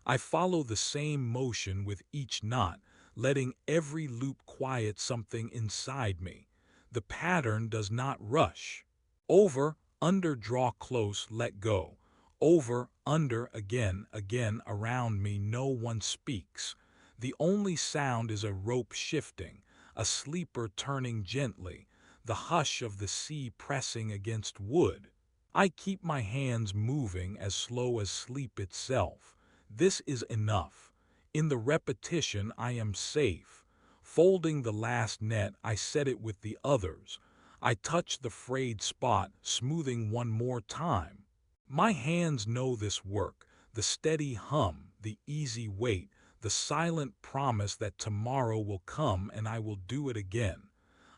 I follow the same motion with each knot, letting every loop quiet something inside me. The pattern does not rush. Over, under, draw close, let go. Over, under, again, again, around me no one speaks. The only sound is a rope shifting, a sleeper turning gently, the hush of the sea pressing against wood. I keep my hands moving as slow as sleep itself. This is enough. In the repetition I am safe. Folding the last net, I set it with the others. I touch the frayed spot, smoothing one more time. My hands know this work, the steady hum, the easy weight, the silent promise that tomorrow will come and I will do it again.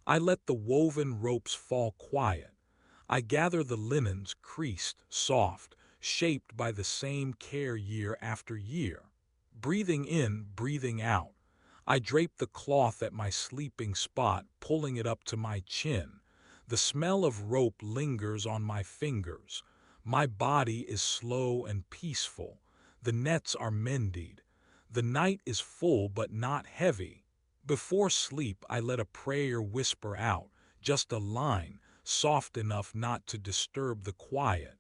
I let the woven ropes fall quiet. I gather the linens, creased, soft, shaped by the same care year after year. Breathing in, breathing out. I drape the cloth at my sleeping spot, pulling it up to my chin. The smell of rope lingers on my fingers. My body is slow and peaceful. The nets are mended. The night is full but not heavy. Before sleep I let a prayer whisper out, just a line, soft enough not to disturb the quiet.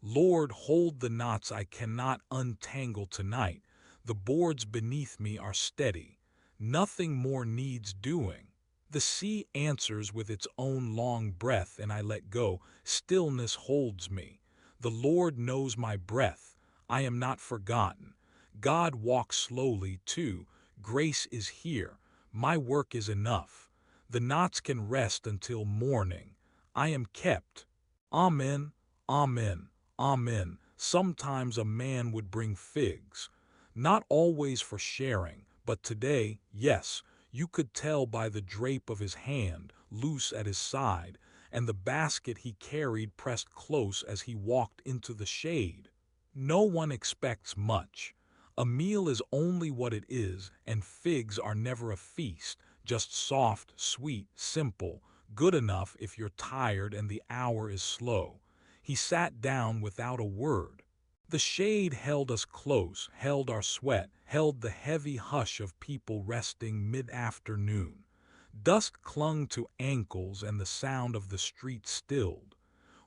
Lord, hold the knots I cannot untangle tonight. The boards beneath me are steady. Nothing more needs doing. The sea answers with its own long breath and I let go. Stillness holds me. The Lord knows my breath. I am not forgotten. God walks slowly too. Grace is here. My work is enough. The knots can rest until morning. I am kept. Amen, amen, amen. Sometimes a man would bring figs. Not always for sharing, but today, yes, you could tell by the drape of his hand, loose at his side, and the basket he carried pressed close as he walked into the shade. No one expects much. A meal is only what it is, and figs are never a feast, just soft, sweet, simple, good enough if you're tired and the hour is slow. He sat down without a word. The shade held us close, held our sweat, held the heavy hush of people resting mid-afternoon. Dusk clung to ankles and the sound of the street stilled.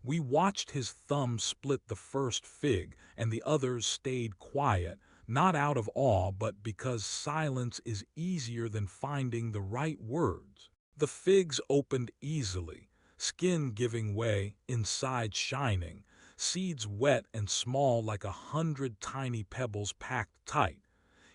We watched his thumb split the first fig, and the others stayed quiet, not out of awe but because silence is easier than finding the right words. The figs opened easily, skin giving way, inside shining, seeds wet and small like 100 tiny pebbles packed tight.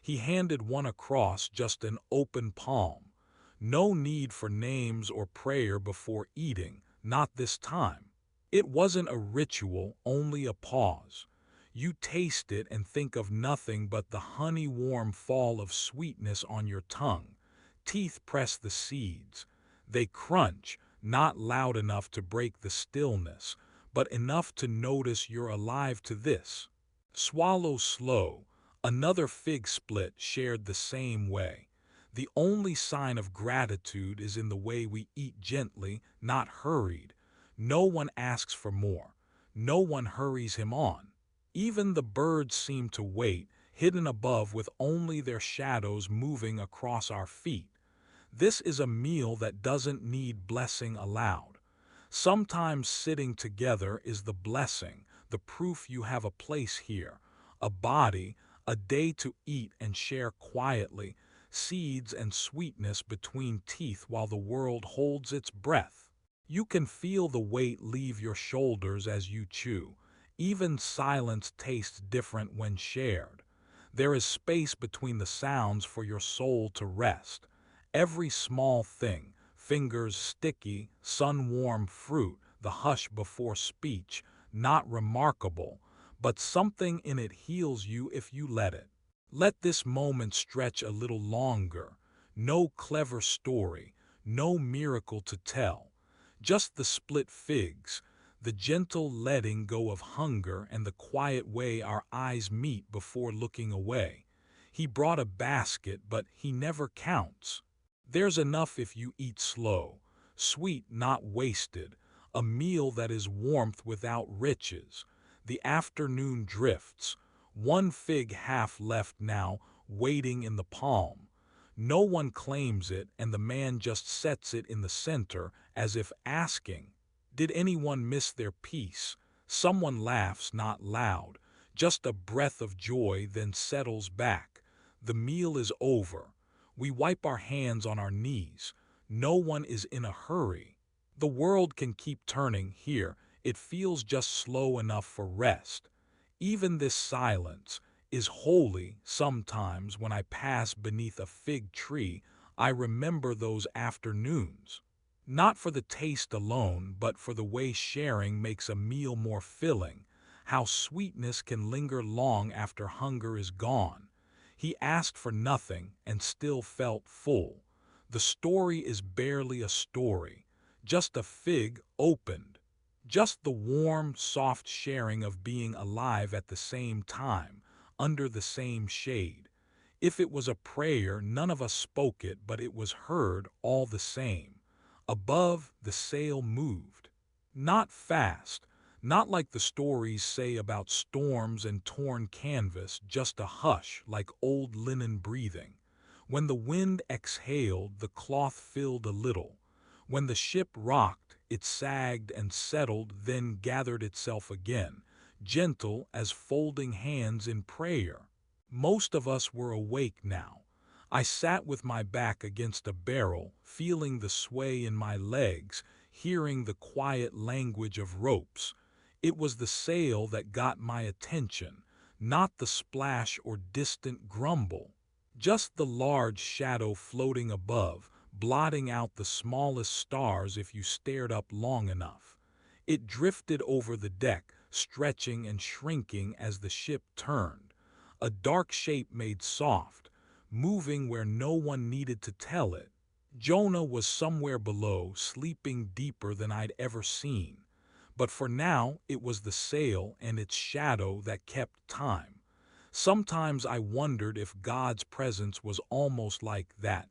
He handed one across, just an open palm. No need for names or prayer before eating, not this time. It wasn't a ritual, only a pause. You taste it and think of nothing but the honey-warm fall of sweetness on your tongue. Teeth press the seeds. They crunch, not loud enough to break the stillness, but enough to notice you're alive to this. Swallow slow. Another fig split shared the same way. The only sign of gratitude is in the way we eat gently, not hurried. No one asks for more. No one hurries him on. Even the birds seem to wait, hidden above with only their shadows moving across our feet. This is a meal that doesn't need blessing aloud. Sometimes sitting together is the blessing, the proof you have a place here, a body, a day to eat and share quietly, seeds and sweetness between teeth while the world holds its breath. You can feel the weight leave your shoulders as you chew. Even silence tastes different when shared. There is space between the sounds for your soul to rest. Every small thing, fingers sticky, sun-warm fruit, the hush before speech, not remarkable, but something in it heals you if you let it. Let this moment stretch a little longer. No clever story, no miracle to tell. Just the split figs, the gentle letting go of hunger and the quiet way our eyes meet before looking away. He brought a basket, but he never counts. There's enough if you eat slow, sweet not wasted, a meal that is warmth without riches. The afternoon drifts, one fig half left now, waiting in the palm. No one claims it, and the man just sets it in the center as if asking, "Did anyone miss their piece?" Someone laughs, not loud, just a breath of joy, then settles back. The meal is over. We wipe our hands on our knees. No one is in a hurry. The world can keep turning here. It feels just slow enough for rest. Even this silence is holy. Sometimes when I pass beneath a fig tree, I remember those afternoons. Not for the taste alone, but for the way sharing makes a meal more filling, how sweetness can linger long after hunger is gone. He asked for nothing and still felt full. The story is barely a story, just a fig opened. Just the warm, soft sharing of being alive at the same time, under the same shade. If it was a prayer, none of us spoke it, but it was heard all the same. Above, the sail moved. Not fast, not like the stories say about storms and torn canvas, just a hush like old linen breathing. When the wind exhaled, the cloth filled a little. When the ship rocked, it sagged and settled, then gathered itself again, gentle as folding hands in prayer. Most of us were awake now. I sat with my back against a barrel, feeling the sway in my legs, hearing the quiet language of ropes. It was the sail that got my attention, not the splash or distant grumble. Just the large shadow floating above, blotting out the smallest stars if you stared up long enough. It drifted over the deck, stretching and shrinking as the ship turned. A dark shape made soft, moving where no one needed to tell it. Jonah was somewhere below, sleeping deeper than I'd ever seen. But for now, it was the sail and its shadow that kept time. Sometimes I wondered if God's presence was almost like that,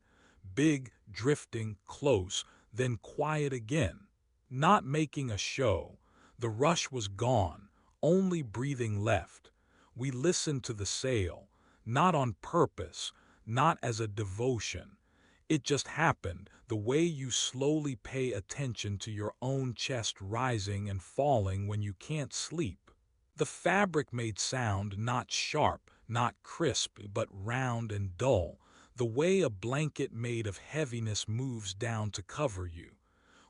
big, drifting, close, then quiet again. Not making a show. The rush was gone, only breathing left. We listened to the sail, not on purpose, not as a devotion. It just happened, the way you slowly pay attention to your own chest rising and falling when you can't sleep. The fabric made sound, not sharp, not crisp, but round and dull, the way a blanket made of heaviness moves down to cover you.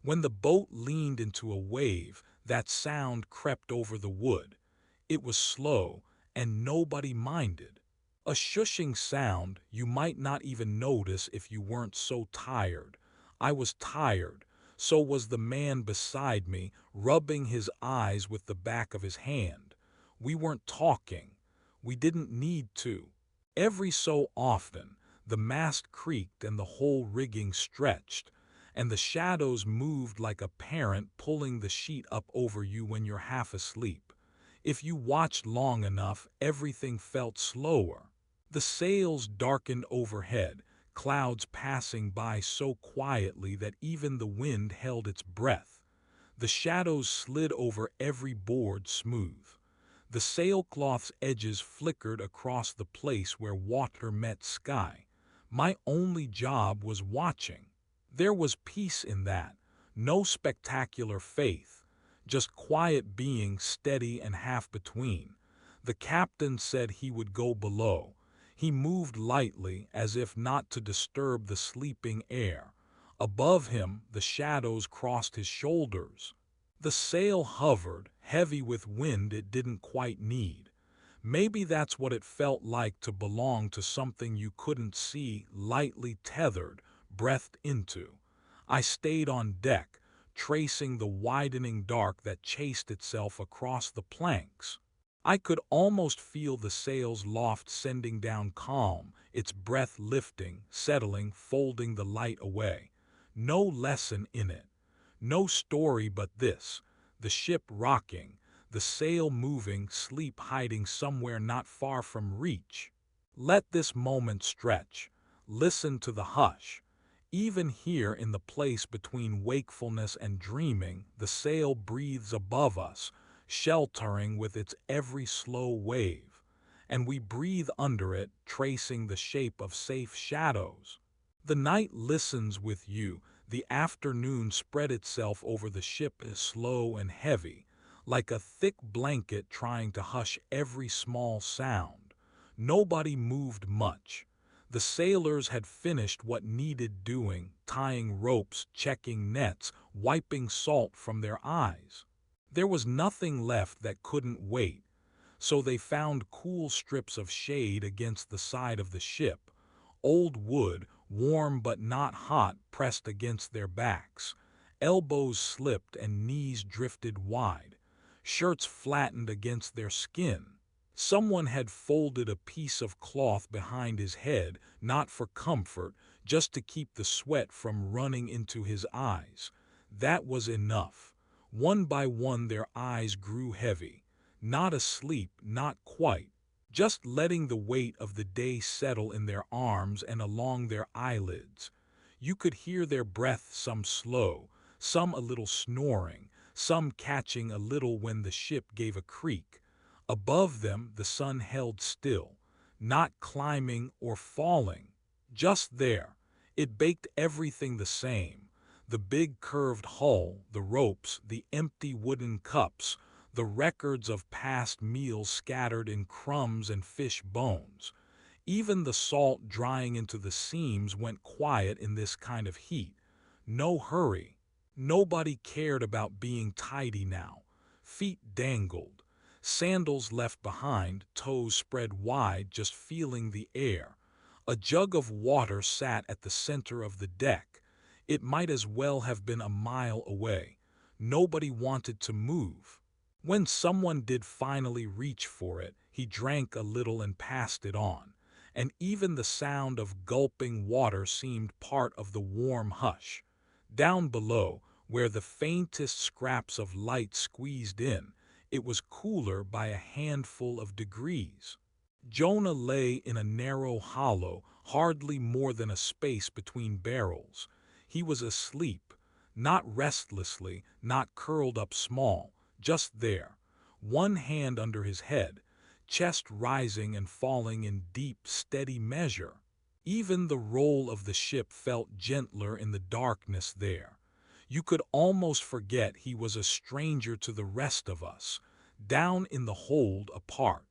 When the boat leaned into a wave, that sound crept over the wood. It was slow, and nobody minded. A shushing sound you might not even notice if you weren't so tired. I was tired. So was the man beside me, rubbing his eyes with the back of his hand. We weren't talking. We didn't need to. Every so often, the mast creaked and the whole rigging stretched, and the shadows moved like a parent pulling the sheet up over you when you're half asleep. If you watched long enough, everything felt slower. The sails darkened overhead, clouds passing by so quietly that even the wind held its breath. The shadows slid over every board smooth. The sailcloth's edges flickered across the place where water met sky. My only job was watching. There was peace in that, no spectacular faith, just quiet being, steady and half between. The captain said he would go below. He moved lightly, as if not to disturb the sleeping air. Above him, the shadows crossed his shoulders. The sail hovered, heavy with wind it didn't quite need. Maybe that's what it felt like to belong to something you couldn't see, lightly tethered, breathed into. I stayed on deck, tracing the widening dark that chased itself across the planks. I could almost feel the sail's loft sending down calm, its breath lifting, settling, folding the light away. No lesson in it. No story but this, the ship rocking, the sail moving, sleep hiding somewhere not far from reach. Let this moment stretch. Listen to the hush. Even here in the place between wakefulness and dreaming, the sail breathes above us, sheltering with its every slow wave. And we breathe under it, tracing the shape of safe shadows. The night listens with you. The afternoon spread itself over the ship as slow and heavy, like a thick blanket trying to hush every small sound. Nobody moved much. The sailors had finished what needed doing, tying ropes, checking nets, wiping salt from their eyes. There was nothing left that couldn't wait, so they found cool strips of shade against the side of the ship. Old wood, warm but not hot, pressed against their backs. Elbows slipped and knees drifted wide. Shirts flattened against their skin. Someone had folded a piece of cloth behind his head, not for comfort, just to keep the sweat from running into his eyes. That was enough. One by one their eyes grew heavy. Not asleep, not quite. Just letting the weight of the day settle in their arms and along their eyelids. You could hear their breath, some slow, some a little snoring, some catching a little when the ship gave a creak. Above them the sun held still, not climbing or falling, just there. It baked everything the same. The big curved hull, the ropes, the empty wooden cups, the records of past meals scattered in crumbs and fish bones. Even the salt drying into the seams went quiet in this kind of heat. No hurry. Nobody cared about being tidy now. Feet dangled. Sandals left behind, toes spread wide, just feeling the air. A jug of water sat at the center of the deck. It might as well have been a mile away. Nobody wanted to move. When someone did finally reach for it, he drank a little and passed it on, and even the sound of gulping water seemed part of the warm hush. Down below, where the faintest scraps of light squeezed in, it was cooler by a handful of degrees. Jonah lay in a narrow hollow, hardly more than a space between barrels. He was asleep, not restlessly, not curled up small, just there, one hand under his head, chest rising and falling in deep, steady measure. Even the roll of the ship felt gentler in the darkness there. You could almost forget he was a stranger to the rest of us, down in the hold apart.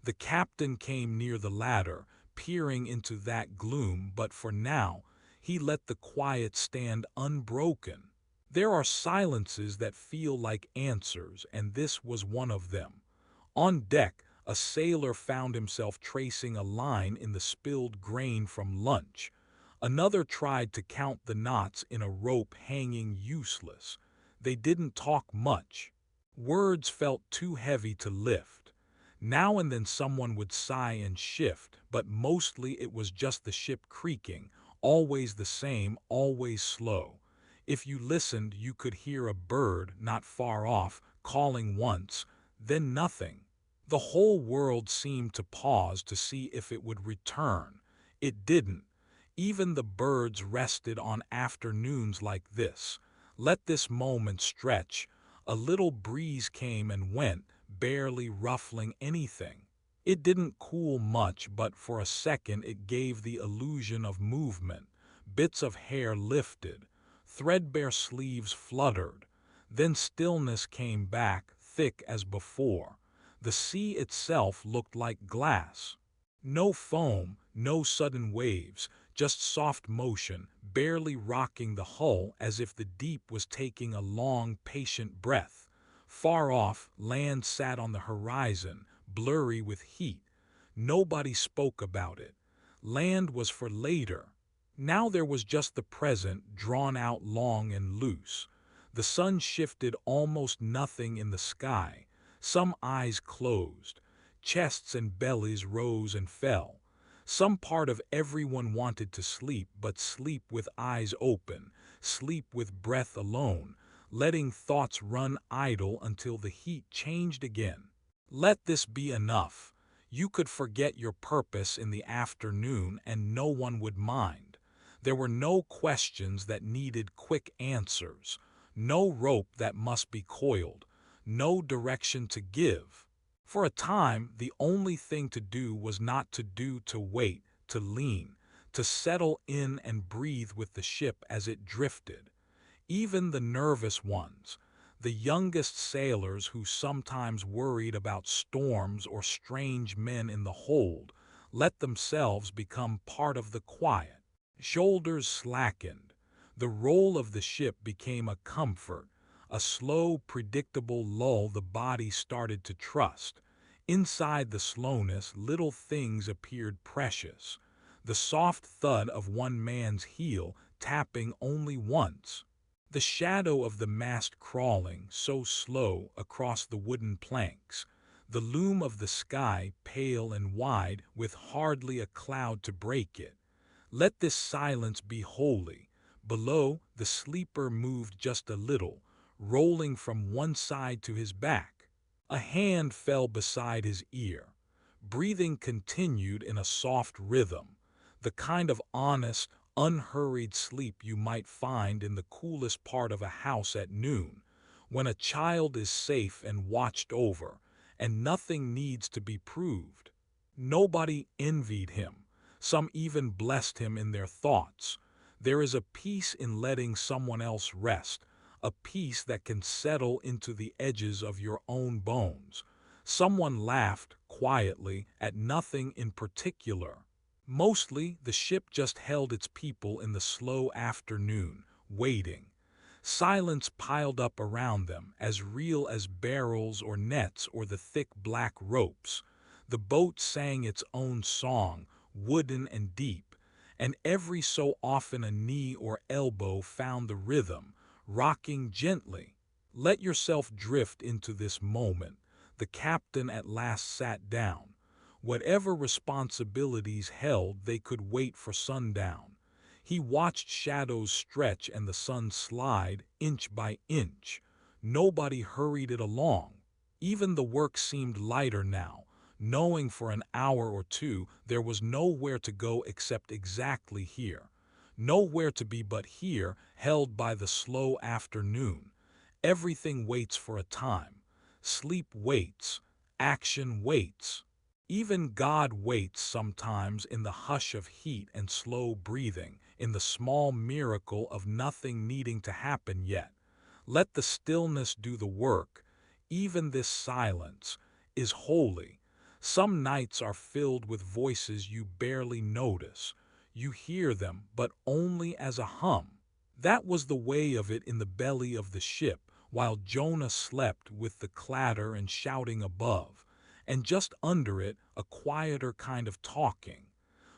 The captain came near the ladder, peering into that gloom, but for now, he let the quiet stand unbroken. There are silences that feel like answers, and this was one of them. On deck, a sailor found himself tracing a line in the spilled grain from lunch. Another tried to count the knots in a rope hanging useless. They didn't talk much. Words felt too heavy to lift. Now and then someone would sigh and shift, but mostly it was just the ship creaking, always the same, always slow. If you listened, you could hear a bird not far off, calling once, then nothing. The whole world seemed to pause to see if it would return. It didn't. Even the birds rested on afternoons like this. Let this moment stretch. A little breeze came and went, barely ruffling anything. It didn't cool much, but for a second it gave the illusion of movement. Bits of hair lifted. Threadbare sleeves fluttered. Then stillness came back, thick as before. The sea itself looked like glass. No foam, no sudden waves, just soft motion, barely rocking the hull as if the deep was taking a long, patient breath. Far off, land sat on the horizon, blurry with heat. Nobody spoke about it. Land was for later. Now there was just the present, drawn out long and loose. The sun shifted almost nothing in the sky. Some eyes closed. Chests and bellies rose and fell. Some part of everyone wanted to sleep, but sleep with eyes open, sleep with breath alone, letting thoughts run idle until the heat changed again. Let this be enough. You could forget your purpose in the afternoon and no one would mind. There were no questions that needed quick answers, no rope that must be coiled, no direction to give. For a time, the only thing to do was not to do, to wait, to lean, to settle in and breathe with the ship as it drifted. Even the nervous ones, the youngest sailors who sometimes worried about storms or strange men in the hold, let themselves become part of the quiet. Shoulders slackened. The roll of the ship became a comfort, a slow, predictable lull the body started to trust. Inside the slowness, little things appeared precious. The soft thud of one man's heel tapping only once. The shadow of the mast crawling, so slow, across the wooden planks. The loom of the sky, pale and wide, with hardly a cloud to break it. Let this silence be holy. Below, the sleeper moved just a little, rolling from one side to his back. A hand fell beside his ear. Breathing continued in a soft rhythm, the kind of honest, unhurried sleep you might find in the coolest part of a house at noon, when a child is safe and watched over, and nothing needs to be proved. Nobody envied him. Some even blessed him in their thoughts. There is a peace in letting someone else rest, a peace that can settle into the edges of your own bones. Someone laughed, quietly, at nothing in particular. Mostly, the ship just held its people in the slow afternoon, waiting. Silence piled up around them, as real as barrels or nets or the thick black ropes. The boat sang its own song, wooden and deep, and every so often a knee or elbow found the rhythm, rocking gently. Let yourself drift into this moment. The captain at last sat down. Whatever responsibilities held, they could wait for sundown. He watched shadows stretch and the sun slide, inch by inch. Nobody hurried it along. Even the work seemed lighter now, knowing for an hour or two there was nowhere to go except exactly here. Nowhere to be but here, held by the slow afternoon. Everything waits for a time. Sleep waits. Action waits. Even God waits sometimes in the hush of heat and slow breathing, in the small miracle of nothing needing to happen yet. Let the stillness do the work. Even this silence is holy. Some nights are filled with voices you barely notice. You hear them, but only as a hum. That was the way of it in the belly of the ship, while Jonah slept with the clatter and shouting above, and just under it a quieter kind of talking.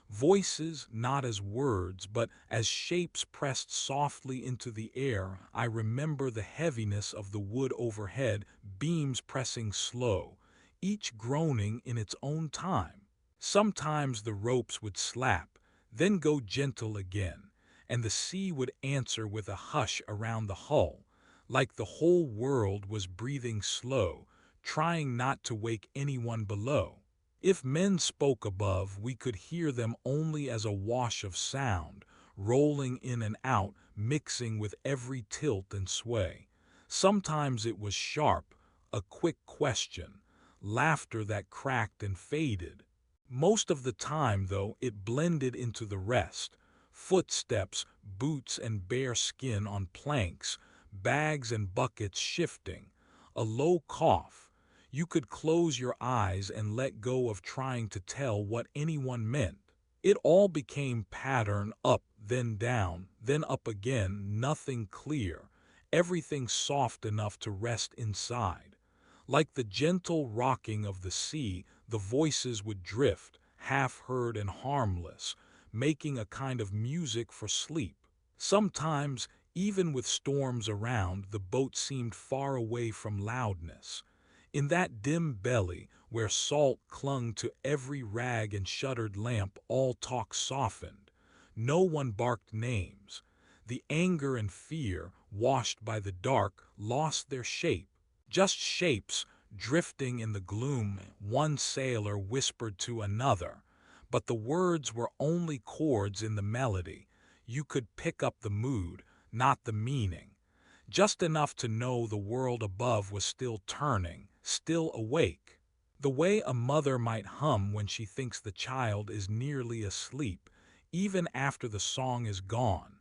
Voices not as words, but as shapes pressed softly into the air. I remember the heaviness of the wood overhead, beams pressing slow, each groaning in its own time. Sometimes the ropes would slap, then go gentle again, and the sea would answer with a hush around the hull, like the whole world was breathing slow, trying not to wake anyone below. If men spoke above, we could hear them only as a wash of sound, rolling in and out, mixing with every tilt and sway. Sometimes it was sharp, a quick question, laughter that cracked and faded. Most of the time, though, it blended into the rest. Footsteps, boots and bare skin on planks, bags and buckets shifting, a low cough. You could close your eyes and let go of trying to tell what anyone meant. It all became pattern, up, then down, then up again, nothing clear, everything soft enough to rest inside. Like the gentle rocking of the sea, the voices would drift, half-heard and harmless, making a kind of music for sleep. Sometimes, even with storms around, the boat seemed far away from loudness. In that dim belly, where salt clung to every rag and shuttered lamp, all talk softened. No one barked names. The anger and fear, washed by the dark, lost their shape. Just shapes, drifting in the gloom, one sailor whispered to another. But the words were only chords in the melody. You could pick up the mood, not the meaning. Just enough to know the world above was still turning, still awake. The way a mother might hum when she thinks the child is nearly asleep, even after the song is gone.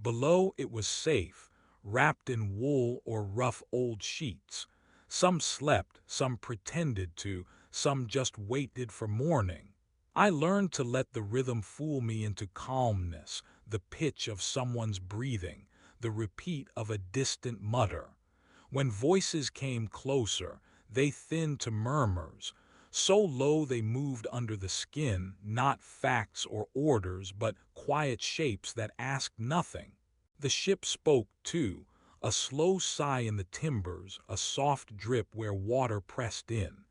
Below it was safe, wrapped in wool or rough old sheets. Some slept, some pretended to, some just waited for morning. I learned to let the rhythm fool me into calmness, the pitch of someone's breathing, the repeat of a distant mutter. When voices came closer, they thinned to murmurs, so low they moved under the skin, not facts or orders, but quiet shapes that asked nothing. The ship spoke, too, a slow sigh in the timbers, a soft drip where water pressed in.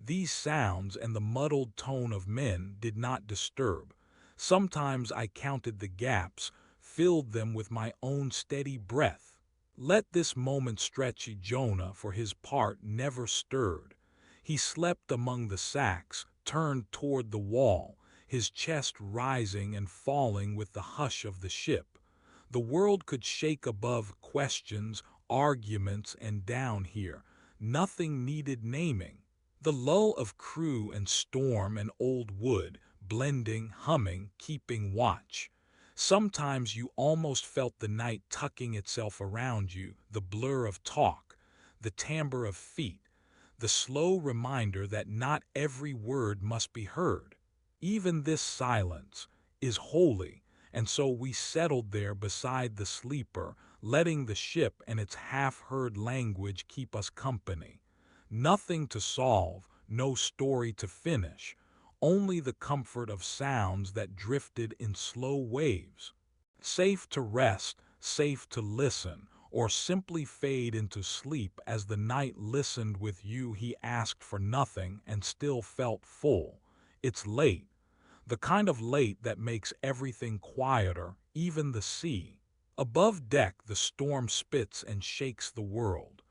These sounds and the muddled tone of men did not disturb. Sometimes I counted the gaps, filled them with my own steady breath. Let this moment stretch. Jonah, for his part, never stirred. He slept among the sacks, turned toward the wall, his chest rising and falling with the hush of the ship. The world could shake above questions, arguments, and down here. Nothing needed naming. The lull of crew and storm and old wood, blending, humming, keeping watch. Sometimes you almost felt the night tucking itself around you, the blur of talk, the timbre of feet, the slow reminder that not every word must be heard. Even this silence is holy, and so we settled there beside the sleeper, letting the ship and its half-heard language keep us company. Nothing to solve, no story to finish, only the comfort of sounds that drifted in slow waves. Safe to rest, safe to listen, or simply fade into sleep as the night listened with you. He asked for nothing and still felt full. It's late, the kind of late that makes everything quieter, even the sea. Above deck the storm spits and shakes the world.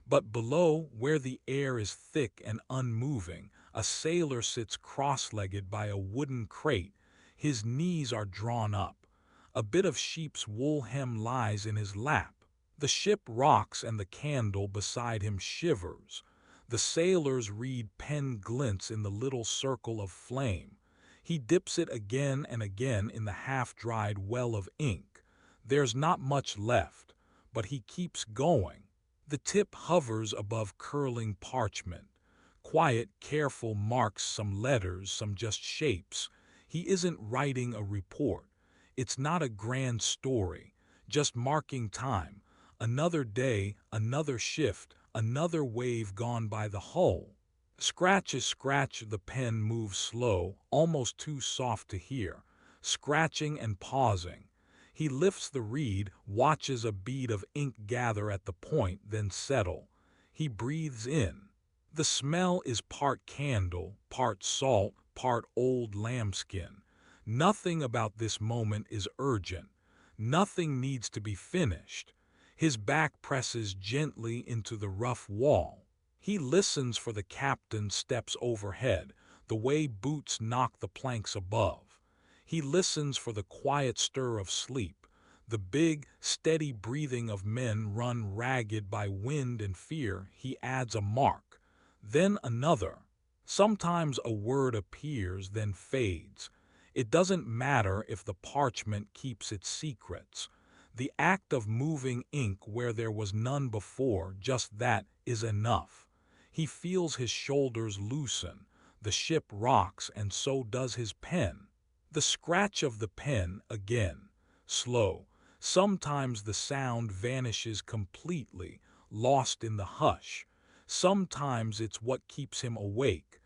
But below, where the air is thick and unmoving, a sailor sits cross-legged by a wooden crate. His knees are drawn up. A bit of sheep's wool hem lies in his lap. The ship rocks and the candle beside him shivers. The sailor's reed pen glints in the little circle of flame. He dips it again and again in the half-dried well of ink. There's not much left, but he keeps going. The tip hovers above curling parchment. Quiet, careful marks, some letters, some just shapes. He isn't writing a report. It's not a grand story, just marking time. Another day, another shift, another wave gone by the hull. Scratch, the pen moves slow, almost too soft to hear, scratching and pausing. He lifts the reed, watches a bead of ink gather at the point, then settle. He breathes in. The smell is part candle, part salt, part old lambskin. Nothing about this moment is urgent. Nothing needs to be finished. His back presses gently into the rough wall. He listens for the captain's steps overhead, the way boots knock the planks above. He listens for the quiet stir of sleep, the big, steady breathing of men run ragged by wind and fear. He adds a mark, then another. Sometimes a word appears, then fades. It doesn't matter if the parchment keeps its secrets. The act of moving ink where there was none before, just that, is enough. He feels his shoulders loosen. The ship rocks, and so does his pen. The scratch of the pen again, slow. Sometimes the sound vanishes completely, lost in the hush. Sometimes it's what keeps him awake.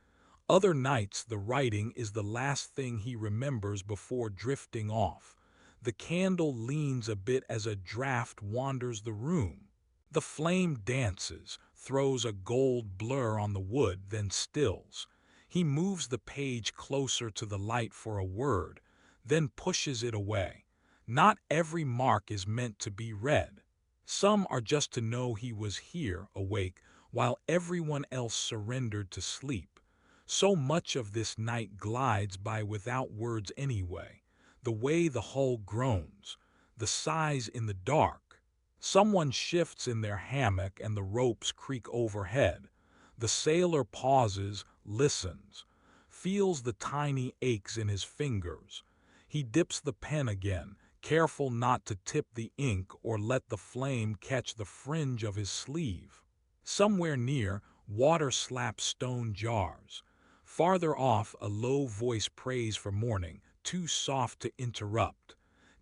Other nights the writing is the last thing he remembers before drifting off. The candle leans a bit as a draft wanders the room. The flame dances, throws a gold blur on the wood, then stills. He moves the page closer to the light for a word, then pushes it away. Not every mark is meant to be read. Some are just to know he was here, awake, while everyone else surrendered to sleep. So much of this night glides by without words anyway. The way the hull groans, the sighs in the dark. Someone shifts in their hammock and the ropes creak overhead. The sailor pauses, listens, feels the tiny aches in his fingers. He dips the pen again, careful not to tip the ink or let the flame catch the fringe of his sleeve. Somewhere near, water slaps stone jars. Farther off, a low voice prays for morning, too soft to interrupt.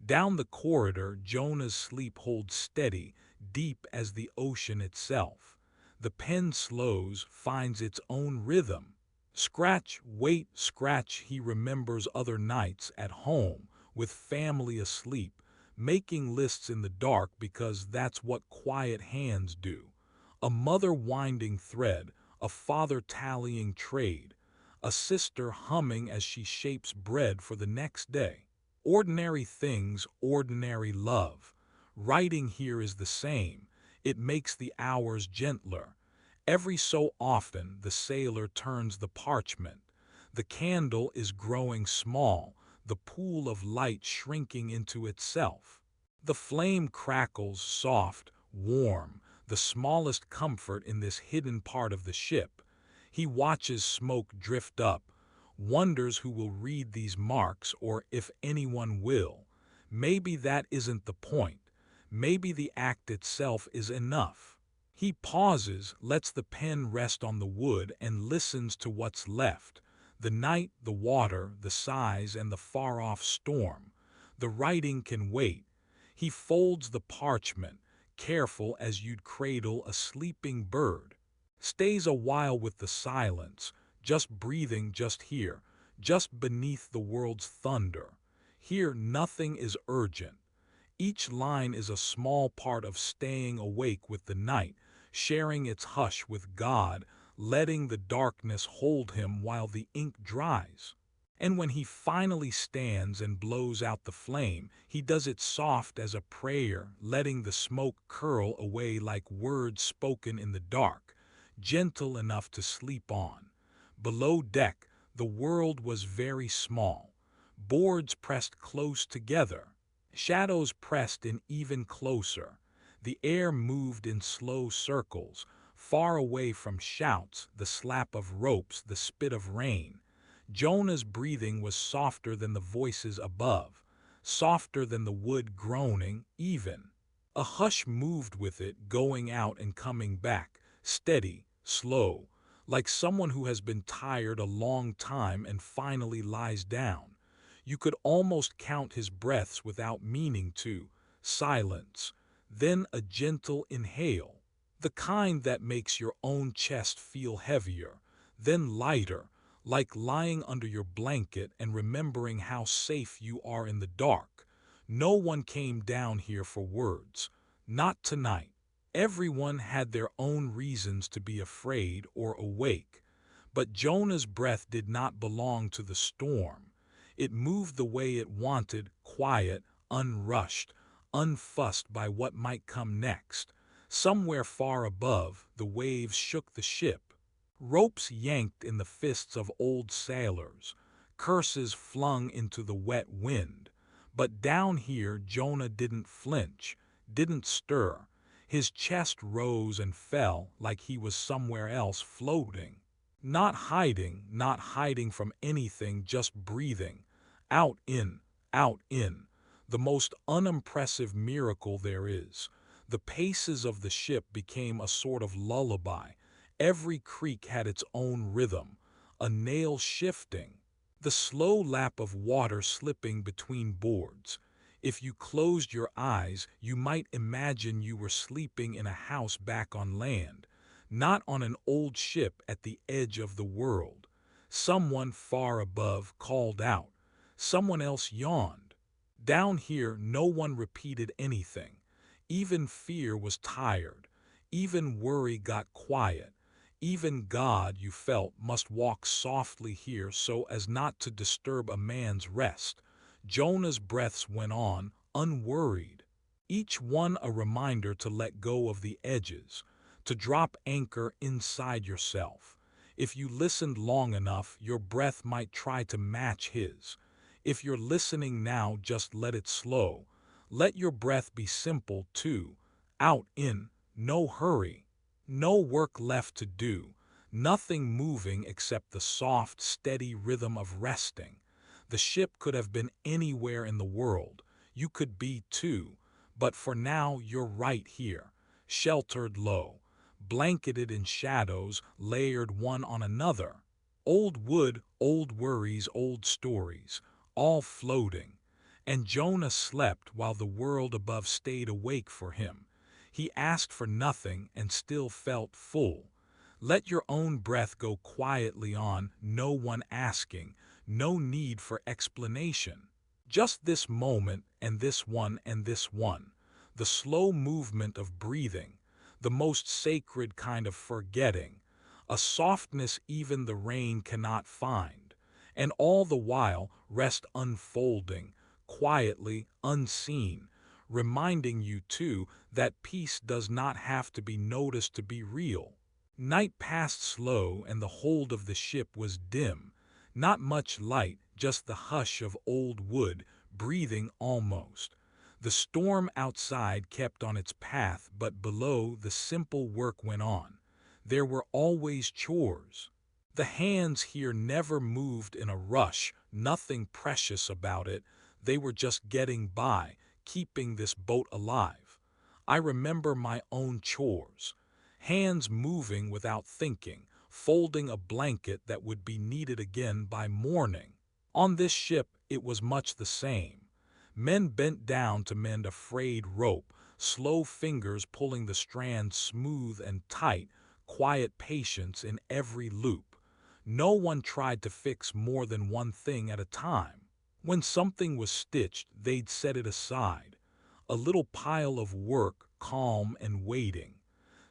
Down the corridor, Jonah's sleep holds steady, deep as the ocean itself. The pen slows, finds its own rhythm. Scratch, wait, scratch, he remembers other nights at home, with family asleep, making lists in the dark because that's what quiet hands do. A mother winding thread, a father tallying trade, a sister humming as she shapes bread for the next day. Ordinary things, ordinary love. Writing here is the same. It makes the hours gentler. Every so often the sailor turns the parchment. The candle is growing small, the pool of light shrinking into itself. The flame crackles soft, warm, the smallest comfort in this hidden part of the ship. He watches smoke drift up, wonders who will read these marks or if anyone will. Maybe that isn't the point. Maybe the act itself is enough. He pauses, lets the pen rest on the wood, and listens to what's left. The night, the water, the sighs, and the far-off storm. The writing can wait. He folds the parchment, careful as you'd cradle a sleeping bird. Stays a while with the silence, just breathing just here, just beneath the world's thunder. Here nothing is urgent. Each line is a small part of staying awake with the night, sharing its hush with God, letting the darkness hold him while the ink dries. And when he finally stands and blows out the flame, he does it soft as a prayer, letting the smoke curl away like words spoken in the dark, gentle enough to sleep on. Below deck, the world was very small. Boards pressed close together. Shadows pressed in even closer. The air moved in slow circles, far away from shouts, the slap of ropes, the spit of rain. Jonah's breathing was softer than the voices above, softer than the wood groaning, even. A hush moved with it, going out and coming back, steady, slow, like someone who has been tired a long time and finally lies down. You could almost count his breaths without meaning to. Silence. Then a gentle inhale. The kind that makes your own chest feel heavier. Then lighter, like lying under your blanket and remembering how safe you are in the dark. No one came down here for words. Not tonight. Everyone had their own reasons to be afraid or awake. But Jonah's breath did not belong to the storm. It moved the way it wanted, quiet, unrushed, unfussed by what might come next. Somewhere far above, the waves shook the ship. Ropes yanked in the fists of old sailors, curses flung into the wet wind. But down here, Jonah didn't flinch, didn't stir. His chest rose and fell like he was somewhere else floating. Not hiding from anything, just breathing. Out, in, out, in. The most unimpressive miracle there is. The paces of the ship became a sort of lullaby. Every creak had its own rhythm, a nail shifting, the slow lap of water slipping between boards. If you closed your eyes, you might imagine you were sleeping in a house back on land, not on an old ship at the edge of the world. Someone far above called out. Someone else yawned. Down here, no one repeated anything. Even fear was tired. Even worry got quiet. Even God, you felt, must walk softly here so as not to disturb a man's rest. Jonah's breaths went on, unworried. Each one a reminder to let go of the edges, to drop anchor inside yourself. If you listened long enough, your breath might try to match his. If you're listening now, just let it slow. Let your breath be simple, too. Out, in, no hurry. No work left to do. Nothing moving except the soft, steady rhythm of resting. The ship could have been anywhere in the world. You could be too. But for now, you're right here, sheltered low, blanketed in shadows layered one on another. Old wood, old worries, old stories, all floating. And Jonah slept while the world above stayed awake for him. He asked for nothing and still felt full. Let your own breath go quietly on, no one asking, no need for explanation. Just this moment and this one and this one. The slow movement of breathing, the most sacred kind of forgetting, a softness even the rain cannot find. And all the while, rest unfolding, quietly, unseen, reminding you too that peace does not have to be noticed to be real. Night passed slow and the hold of the ship was dim. Not much light, just the hush of old wood, breathing almost. The storm outside kept on its path, but below the simple work went on. There were always chores. The hands here never moved in a rush, nothing precious about it. They were just getting by, keeping this boat alive. I remember my own chores. Hands moving without thinking, folding a blanket that would be needed again by morning. On this ship it was much the same. Men bent down to mend a frayed rope, slow fingers pulling the strand smooth and tight, quiet patience in every loop. No one tried to fix more than one thing at a time. When something was stitched, they'd set it aside. A little pile of work, calm and waiting.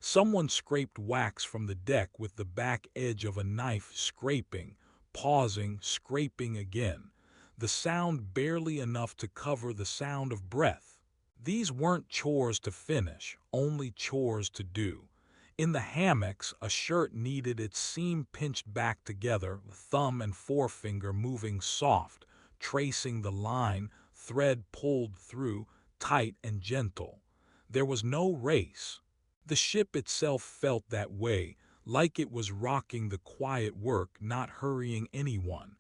Someone scraped wax from the deck with the back edge of a knife, scraping, pausing, scraping again, the sound barely enough to cover the sound of breath. These weren't chores to finish, only chores to do. In the hammocks, a shirt needed its seam pinched back together, thumb and forefinger moving soft, tracing the line, thread pulled through, tight and gentle. There was no race. The ship itself felt that way, like it was rocking the quiet work, not hurrying anyone.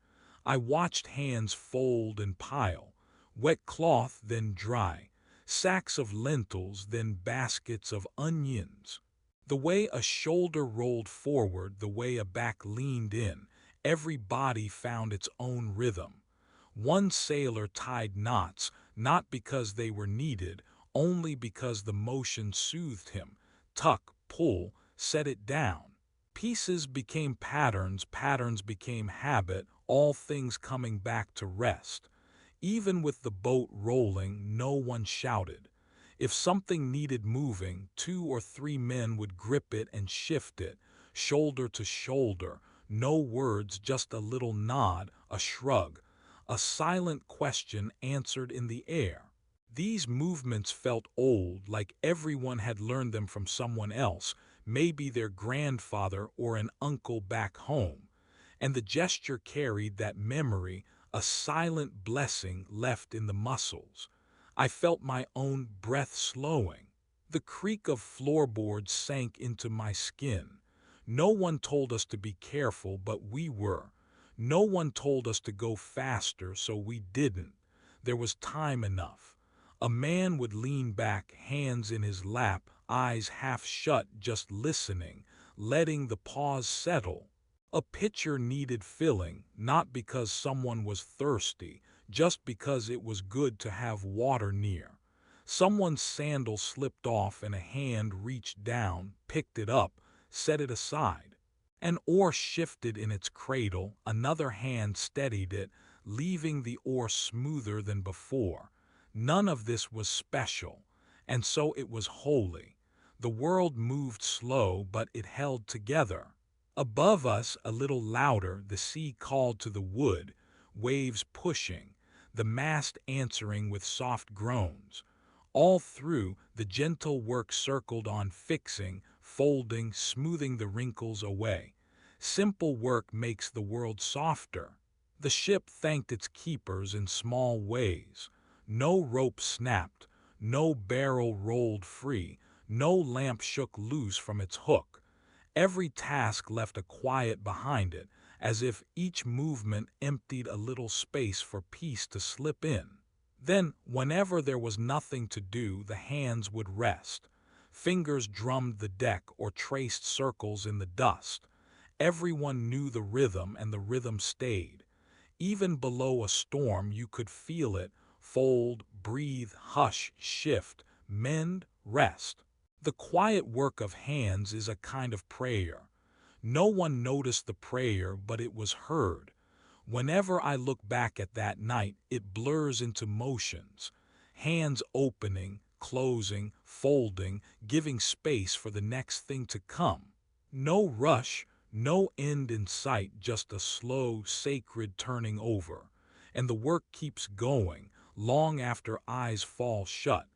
I watched hands fold and pile, wet cloth then dry, sacks of lentils then baskets of onions. The way a shoulder rolled forward, the way a back leaned in, every body found its own rhythm. One sailor tied knots, not because they were needed, only because the motion soothed him. Tuck, pull, set it down. Pieces became patterns, patterns became habit, all things coming back to rest. Even with the boat rolling, no one shouted. If something needed moving, 2 or 3 men would grip it and shift it, shoulder to shoulder. No words, just a little nod, a shrug, a silent question answered in the air. These movements felt old, like everyone had learned them from someone else, maybe their grandfather or an uncle back home. And the gesture carried that memory, a silent blessing left in the muscles. I felt my own breath slowing. The creak of floorboards sank into my skin. No one told us to be careful, but we were. No one told us to go faster, so we didn't. There was time enough. A man would lean back, hands in his lap, eyes half shut, just listening, letting the pause settle. A pitcher needed filling, not because someone was thirsty, just because it was good to have water near. Someone's sandal slipped off and a hand reached down, picked it up, set it aside. An oar shifted in its cradle, another hand steadied it, leaving the oar smoother than before. None of this was special, and so it was holy. The world moved slow, but it held together. Above us, a little louder, the sea called to the wood, waves pushing, the mast answering with soft groans. All through, the gentle work circled on, fixing, folding, smoothing the wrinkles away. Simple work makes the world softer. The ship thanked its keepers in small ways. No rope snapped, no barrel rolled free, no lamp shook loose from its hook. Every task left a quiet behind it, as if each movement emptied a little space for peace to slip in. Then, whenever there was nothing to do, the hands would rest. Fingers drummed the deck or traced circles in the dust. Everyone knew the rhythm, and the rhythm stayed. Even below a storm, you could feel it: fold, breathe, hush, shift, mend, rest. The quiet work of hands is a kind of prayer. No one noticed the prayer, but it was heard. Whenever I look back at that night, it blurs into motions: hands opening, closing, folding, giving space for the next thing to come. No rush, no end in sight, just a slow, sacred turning over. And the work keeps going, long after eyes fall shut.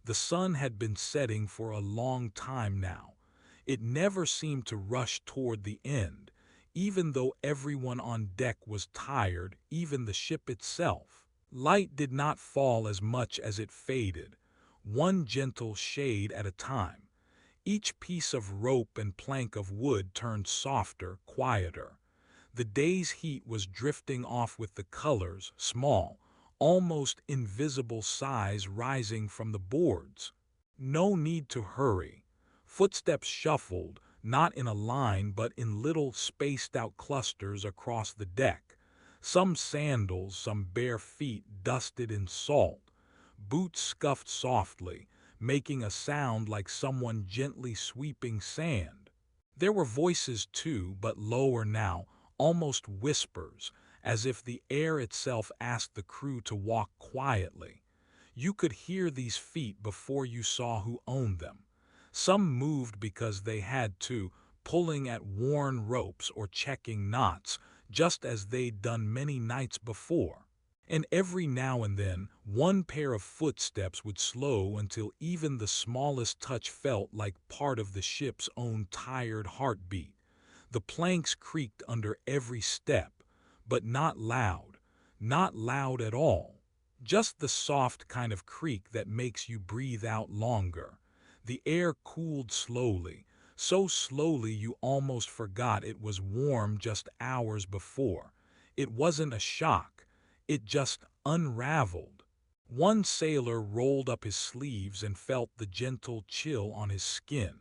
The sun had been setting for a long time now. It never seemed to rush toward the end, even though everyone on deck was tired, even the ship itself. Light did not fall as much as it faded, one gentle shade at a time. Each piece of rope and plank of wood turned softer, quieter. The day's heat was drifting off with the colors, small, almost invisible sighs rising from the boards. No need to hurry. Footsteps shuffled, not in a line but in little spaced-out clusters across the deck. Some sandals, some bare feet dusted in salt. Boots scuffed softly, making a sound like someone gently sweeping sand. There were voices too, but lower now, almost whispers, as if the air itself asked the crew to walk quietly. You could hear these feet before you saw who owned them. Some moved because they had to, pulling at worn ropes or checking knots, just as they'd done many nights before. And every now and then, one pair of footsteps would slow until even the smallest touch felt like part of the ship's own tired heartbeat. The planks creaked under every step, but not loud at all. Just the soft kind of creak that makes you breathe out longer. The air cooled slowly, so slowly you almost forgot it was warm just hours before. It wasn't a shock, it just unraveled. One sailor rolled up his sleeves and felt the gentle chill on his skin.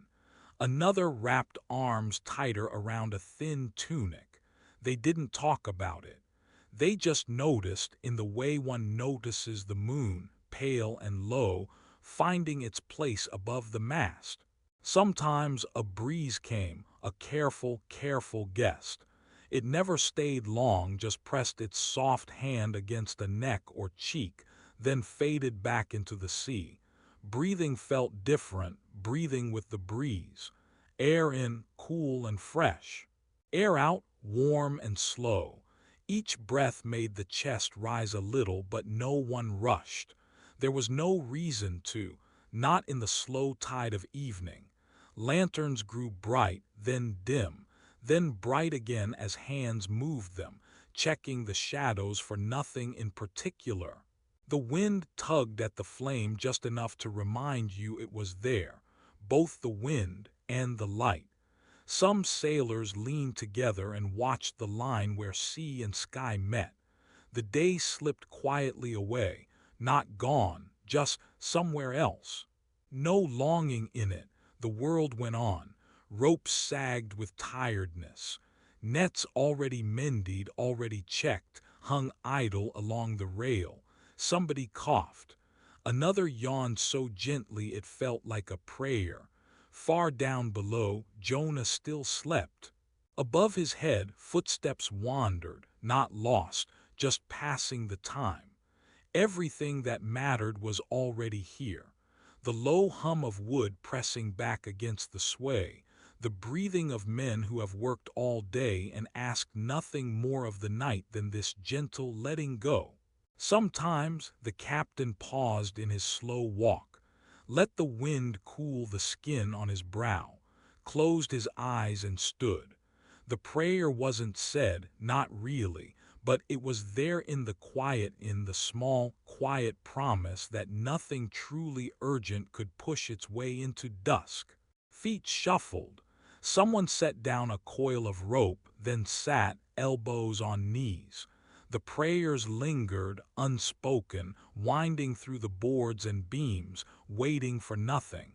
Another wrapped arms tighter around a thin tunic. They didn't talk about it. They just noticed, in the way one notices the moon, pale and low, finding its place above the mast. Sometimes a breeze came, a careful, careful guest. It never stayed long, just pressed its soft hand against a neck or cheek, then faded back into the sea. Breathing felt different, breathing with the breeze. Air in, cool and fresh. Air out, warm and slow. Each breath made the chest rise a little, but no one rushed. There was no reason to, not in the slow tide of evening. Lanterns grew bright, then dim, then bright again as hands moved them, checking the shadows for nothing in particular. The wind tugged at the flame just enough to remind you it was there, both the wind and the light. Some sailors leaned together and watched the line where sea and sky met. The day slipped quietly away, not gone, just somewhere else. No longing in it, the world went on. Ropes sagged with tiredness. Nets already mended, already checked, hung idle along the rail. Somebody coughed. Another yawned so gently it felt like a prayer. Far down below, Jonah still slept. Above his head, footsteps wandered, not lost, just passing the time. Everything that mattered was already here. The low hum of wood pressing back against the sway, the breathing of men who have worked all day and asked nothing more of the night than this gentle letting go. Sometimes the captain paused in his slow walk, let the wind cool the skin on his brow, closed his eyes and stood. The prayer wasn't said, not really, but it was there in the quiet, in the small, quiet promise that nothing truly urgent could push its way into dusk. Feet shuffled. Someone set down a coil of rope, then sat, elbows on knees. The prayers lingered, unspoken, winding through the boards and beams, waiting for nothing.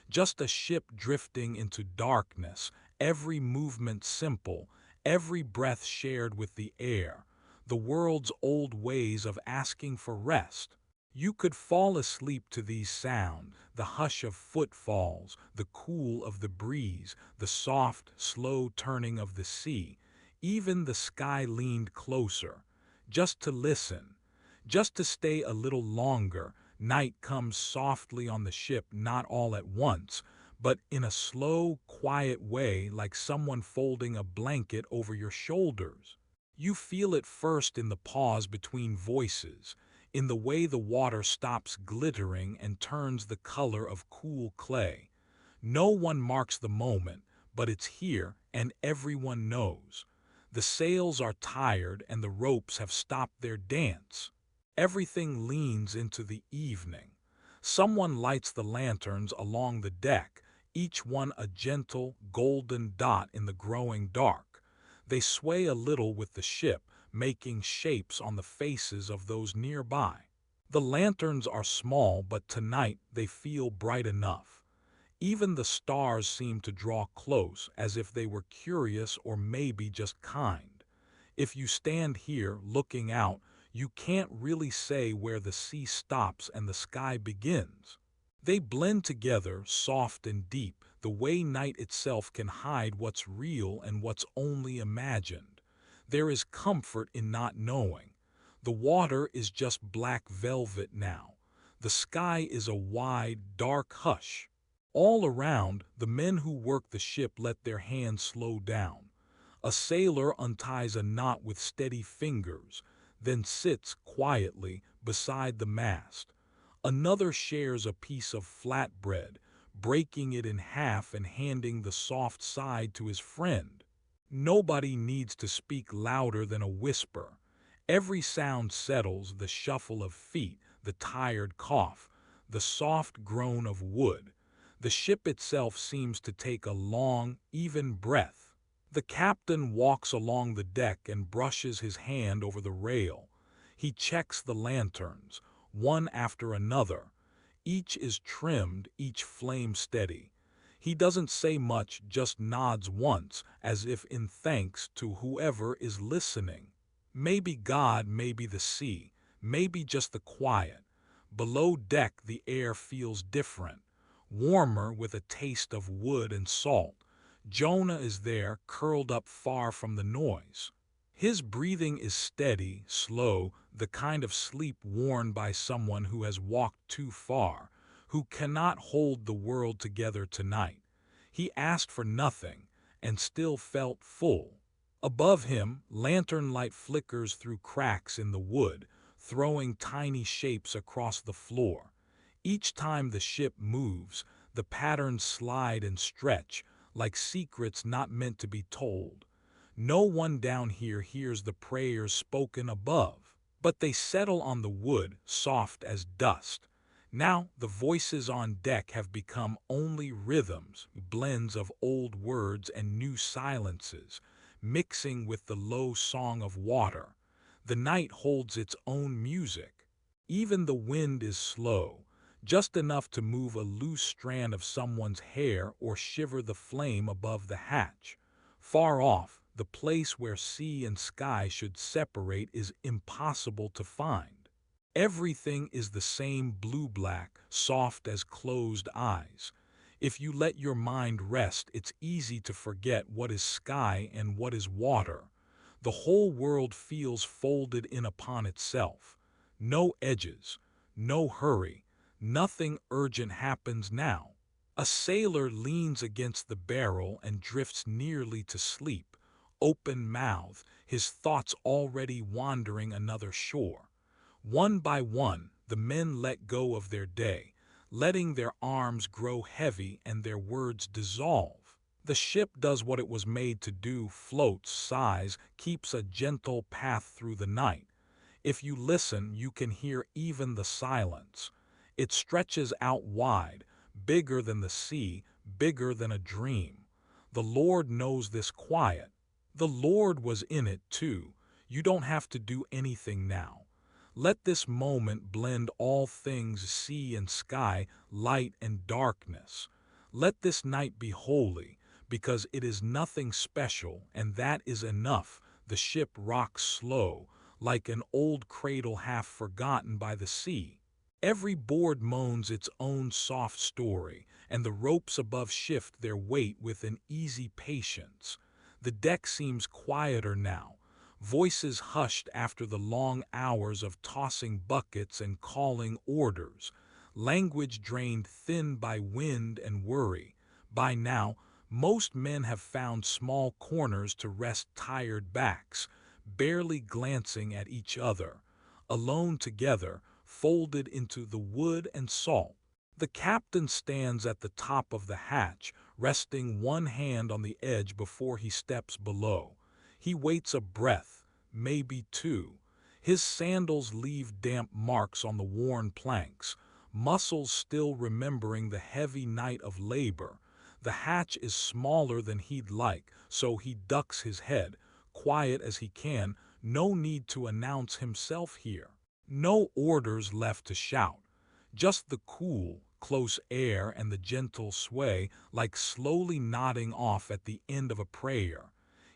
Just a ship drifting into darkness, every movement simple, every breath shared with the air. The world's old ways of asking for rest. You could fall asleep to these sounds, the hush of footfalls, the cool of the breeze, the soft, slow turning of the sea. Even the sky leaned closer, just to listen, just to stay a little longer. Night comes softly on the ship, not all at once, but in a slow, quiet way, like someone folding a blanket over your shoulders. You feel it first in the pause between voices, in the way the water stops glittering and turns the color of cool clay. No one marks the moment, but it's here and everyone knows. The sails are tired and the ropes have stopped their dance. Everything leans into the evening. Someone lights the lanterns along the deck, each one a gentle, golden dot in the growing dark. They sway a little with the ship, making shapes on the faces of those nearby. The lanterns are small, but tonight they feel bright enough. Even the stars seem to draw close, as if they were curious or maybe just kind. If you stand here looking out, you can't really say where the sea stops and the sky begins. They blend together, soft and deep, the way night itself can hide what's real and what's only imagined. There is comfort in not knowing. The water is just black velvet now. The sky is a wide, dark hush. All around, the men who work the ship let their hands slow down. A sailor unties a knot with steady fingers, then sits quietly beside the mast. Another shares a piece of flatbread, breaking it in half and handing the soft side to his friend. Nobody needs to speak louder than a whisper. Every sound settles: the shuffle of feet, the tired cough, the soft groan of wood. The ship itself seems to take a long, even breath. The captain walks along the deck and brushes his hand over the rail. He checks the lanterns, one after another. Each is trimmed, each flame steady. He doesn't say much, just nods once, as if in thanks to whoever is listening. Maybe God, maybe the sea, maybe just the quiet. Below deck the air feels different, warmer with a taste of wood and salt. Jonah is there, curled up far from the noise. His breathing is steady, slow, the kind of sleep worn by someone who has walked too far, who cannot hold the world together tonight. He asked for nothing, and still felt full. Above him, lantern light flickers through cracks in the wood, throwing tiny shapes across the floor. Each time the ship moves, the patterns slide and stretch, like secrets not meant to be told. No one down here hears the prayers spoken above, but they settle on the wood, soft as dust. Now the voices on deck have become only rhythms, blends of old words and new silences, mixing with the low song of water. The night holds its own music. Even the wind is slow, just enough to move a loose strand of someone's hair or shiver the flame above the hatch. Far off, the place where sea and sky should separate is impossible to find. Everything is the same blue-black, soft as closed eyes. If you let your mind rest, it's easy to forget what is sky and what is water. The whole world feels folded in upon itself. No edges, no hurry, nothing urgent happens now. A sailor leans against the barrel and drifts nearly to sleep, open-mouthed, his thoughts already wandering another shore. One by one, the men let go of their day, letting their arms grow heavy and their words dissolve. The ship does what it was made to do, floats, sighs, keeps a gentle path through the night. If you listen, you can hear even the silence. It stretches out wide, bigger than the sea, bigger than a dream. The Lord knows this quiet. The Lord was in it too. You don't have to do anything now. Let this moment blend all things sea and sky, light and darkness. Let this night be holy, because it is nothing special, and that is enough. The ship rocks slow, like an old cradle half forgotten by the sea. Every board moans its own soft story, and the ropes above shift their weight with an easy patience. The deck seems quieter now, voices hushed after the long hours of tossing buckets and calling orders, language drained thin by wind and worry. By now, most men have found small corners to rest tired backs, barely glancing at each other, alone together, folded into the wood and salt. The captain stands at the top of the hatch, resting one hand on the edge before he steps below. He waits a breath, maybe two. His sandals leave damp marks on the worn planks, muscles still remembering the heavy night of labor. The hatch is smaller than he'd like, so he ducks his head, quiet as he can, no need to announce himself here. No orders left to shout, just the cool, close air and the gentle sway, like slowly nodding off at the end of a prayer.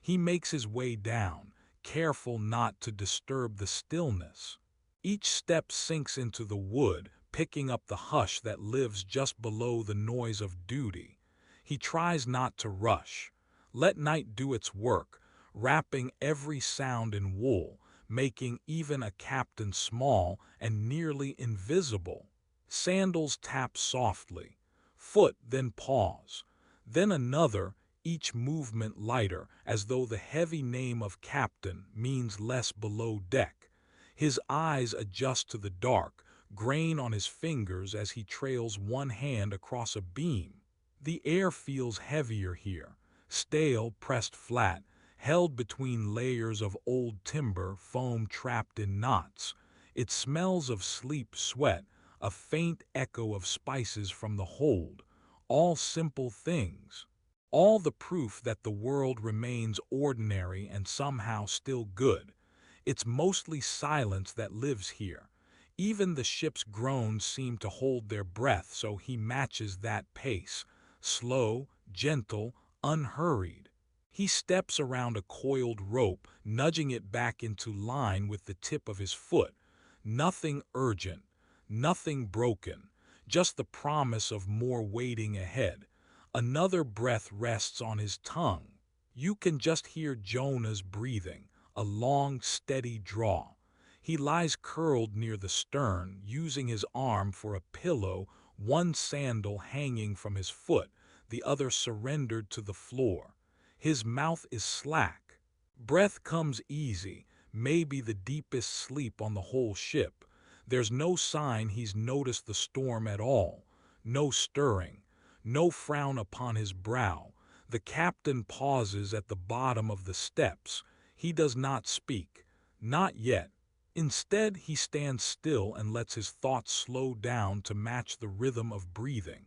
He makes his way down, careful not to disturb the stillness. Each step sinks into the wood, picking up the hush that lives just below the noise of duty. He tries not to rush. Let night do its work, wrapping every sound in wool, making even a captain small and nearly invisible. Sandals tap softly, foot then pause, then another, each movement lighter, as though the heavy name of captain means less below deck. His eyes adjust to the dark, grain on his fingers as he trails one hand across a beam. The air feels heavier here, stale, pressed flat, held between layers of old timber, foam trapped in knots. It smells of sleep, sweat, a faint echo of spices from the hold, all simple things. All the proof that the world remains ordinary and somehow still good. It's mostly silence that lives here. Even the ship's groans seem to hold their breath, so he matches that pace, slow, gentle, unhurried. He steps around a coiled rope, nudging it back into line with the tip of his foot. Nothing urgent, nothing broken, just the promise of more waiting ahead. Another breath rests on his tongue. You can just hear Jonah's breathing, a long, steady draw. He lies curled near the stern, using his arm for a pillow, one sandal hanging from his foot, the other surrendered to the floor. His mouth is slack. Breath comes easy, maybe the deepest sleep on the whole ship. There's no sign he's noticed the storm at all. No stirring, no frown upon his brow. The captain pauses at the bottom of the steps. He does not speak. Not yet. Instead, he stands still and lets his thoughts slow down to match the rhythm of breathing.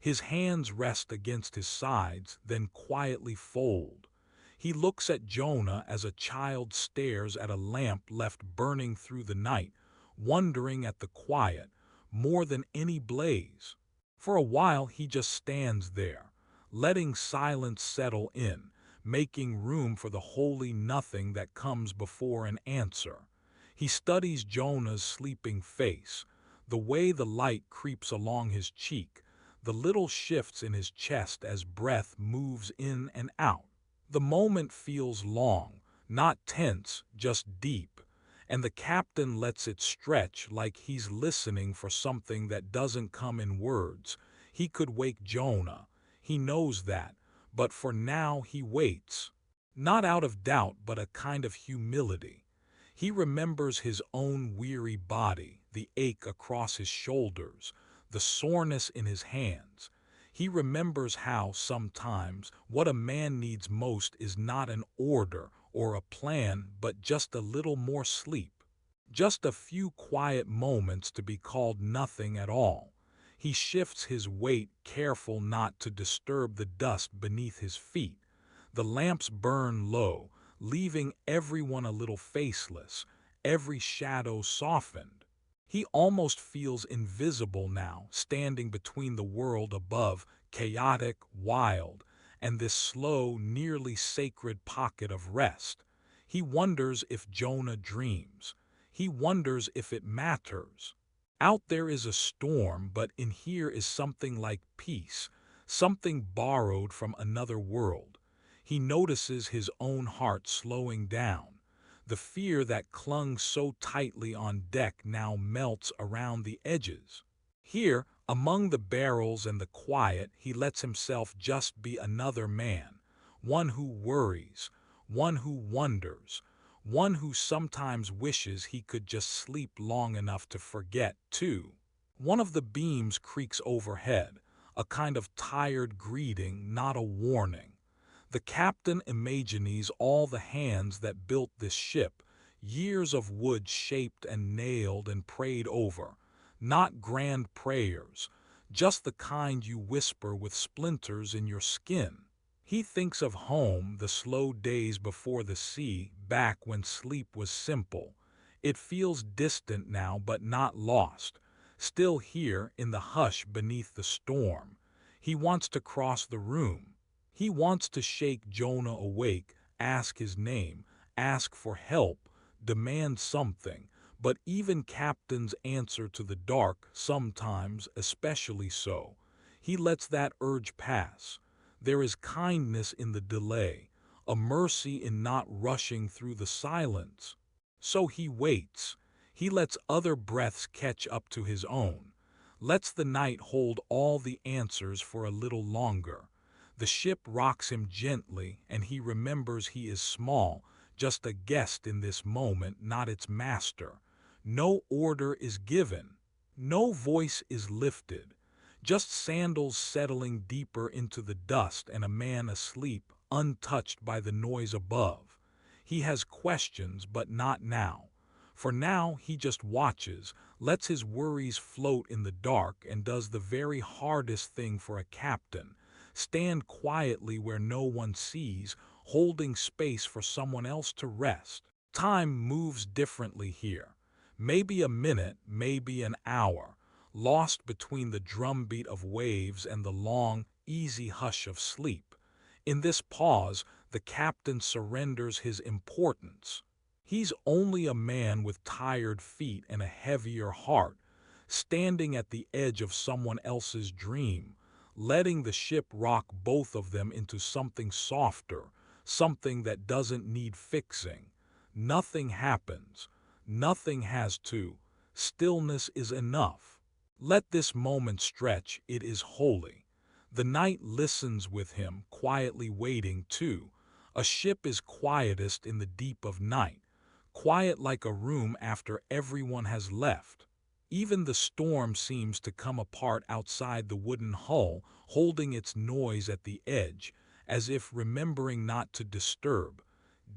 His hands rest against his sides, then quietly fold. He looks at Jonah as a child stares at a lamp left burning through the night, wondering at the quiet, more than any blaze. For a while he just stands there, letting silence settle in, making room for the holy nothing that comes before an answer. He studies Jonah's sleeping face, the way the light creeps along his cheek, the little shifts in his chest as breath moves in and out. The moment feels long, not tense, just deep, and the captain lets it stretch like he's listening for something that doesn't come in words. He could wake Jonah, he knows that, but for now he waits. Not out of doubt, but a kind of humility. He remembers his own weary body, the ache across his shoulders, the soreness in his hands. He remembers how, sometimes, what a man needs most is not an order or a plan, but just a little more sleep. Just a few quiet moments to be called nothing at all. He shifts his weight, careful not to disturb the dust beneath his feet. The lamps burn low, leaving everyone a little faceless, every shadow softened. He almost feels invisible now, standing between the world above, chaotic, wild, and this slow, nearly sacred pocket of rest. He wonders if Jonah dreams. He wonders if it matters. Out there is a storm, but in here is something like peace, something borrowed from another world. He notices his own heart slowing down. The fear that clung so tightly on deck now melts around the edges. Here, among the barrels and the quiet, he lets himself just be another man, one who worries, one who wonders, one who sometimes wishes he could just sleep long enough to forget, too. One of the beams creaks overhead, a kind of tired greeting, not a warning. The captain imagines all the hands that built this ship, years of wood shaped and nailed and prayed over, not grand prayers, just the kind you whisper with splinters in your skin. He thinks of home, the slow days before the sea, back when sleep was simple. It feels distant now, but not lost, still here in the hush beneath the storm. He wants to cross the room. He wants to shake Jonah awake, ask his name, ask for help, demand something, but even captains answer to the dark sometimes, especially so. He lets that urge pass. There is kindness in the delay, a mercy in not rushing through the silence. So he waits. He lets other breaths catch up to his own, lets the night hold all the answers for a little longer. The ship rocks him gently, and he remembers he is small, just a guest in this moment, not its master. No order is given. No voice is lifted. Just sandals settling deeper into the dust and a man asleep, untouched by the noise above. He has questions, but not now. For now he just watches, lets his worries float in the dark, and does the very hardest thing for a captain: stand quietly where no one sees, holding space for someone else to rest. Time moves differently here. Maybe a minute, maybe an hour, lost between the drumbeat of waves and the long, easy hush of sleep. In this pause, the captain surrenders his importance. He's only a man with tired feet and a heavier heart, standing at the edge of someone else's dream, letting the ship rock both of them into something softer, something that doesn't need fixing. Nothing happens. Nothing has to. Stillness is enough. Let this moment stretch, it is holy. The night listens with him, quietly waiting too. A ship is quietest in the deep of night, quiet like a room after everyone has left. Even the storm seems to come apart outside the wooden hull, holding its noise at the edge, as if remembering not to disturb.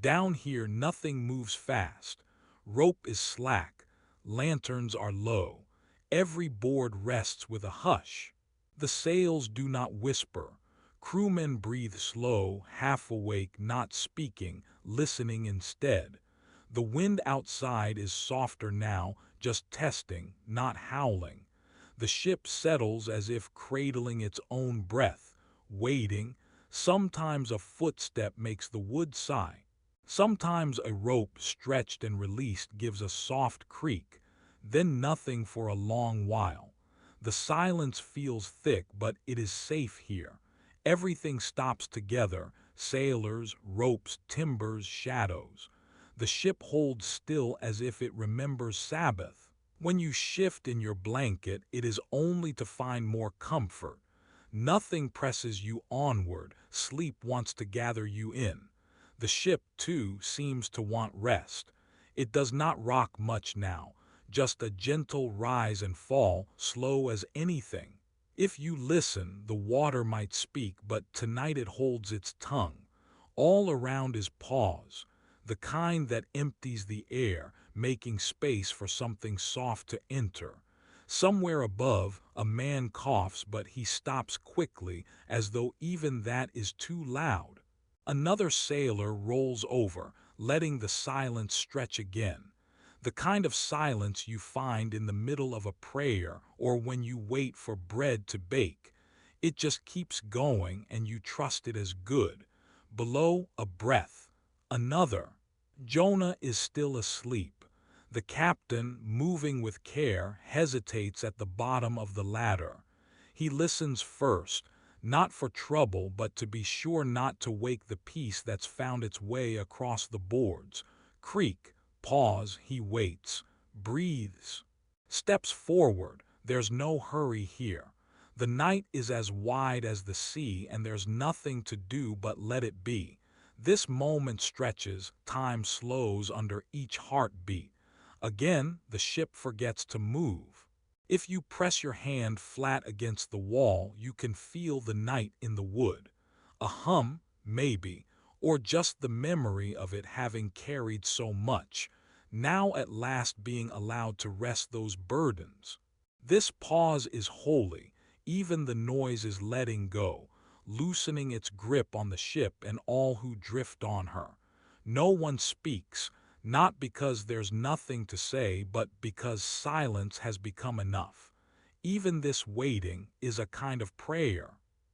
Down here nothing moves fast. Rope is slack. Lanterns are low. Every board rests with a hush. The sails do not whisper. Crewmen breathe slow, half awake, not speaking, listening instead. The wind outside is softer now, just testing, not howling. The ship settles as if cradling its own breath, waiting. Sometimes a footstep makes the wood sigh. Sometimes a rope stretched and released gives a soft creak. Then nothing for a long while. The silence feels thick, but it is safe here. Everything stops together: sailors, ropes, timbers, shadows. The ship holds still as if it remembers Sabbath. When you shift in your blanket, it is only to find more comfort. Nothing presses you onward. Sleep wants to gather you in. The ship, too, seems to want rest. It does not rock much now, just a gentle rise and fall, slow as anything. If you listen, the water might speak, but tonight it holds its tongue. All around is pause, the kind that empties the air, making space for something soft to enter. Somewhere above, a man coughs, but he stops quickly, as though even that is too loud. Another sailor rolls over, letting the silence stretch again. The kind of silence you find in the middle of a prayer or when you wait for bread to bake. It just keeps going and you trust it as good. Below, a breath. Another. Jonah is still asleep. The captain, moving with care, hesitates at the bottom of the ladder. He listens first, not for trouble, but to be sure not to wake the peace that's found its way across the boards. Creak, pause, he waits, breathes, steps forward. There's no hurry here. The night is as wide as the sea, and there's nothing to do but let it be. This moment stretches, time slows under each heartbeat. Again, the ship forgets to move. If you press your hand flat against the wall, you can feel the night in the wood. A hum, maybe, or just the memory of it having carried so much, now at last being allowed to rest those burdens. This pause is holy. Even the noise is letting go, loosening its grip on the ship and all who drift on her. No one speaks, not because there's nothing to say, but because silence has become enough. Even this waiting is a kind of prayer.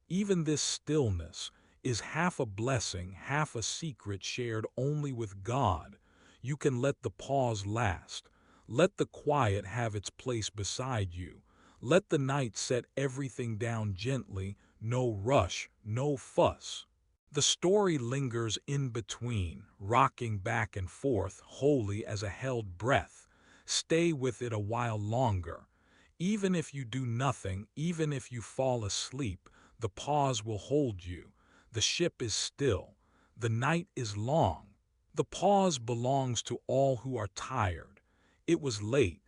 Even this stillness is half a blessing, half a secret shared only with God. You can let the pause last. Let the quiet have its place beside you. Let the night set everything down gently, no rush, no fuss. The story lingers in between, rocking back and forth, holy as a held breath. Stay with it a while longer. Even if you do nothing, even if you fall asleep, the pause will hold you. The ship is still. The night is long. The pause belongs to all who are tired. It was late,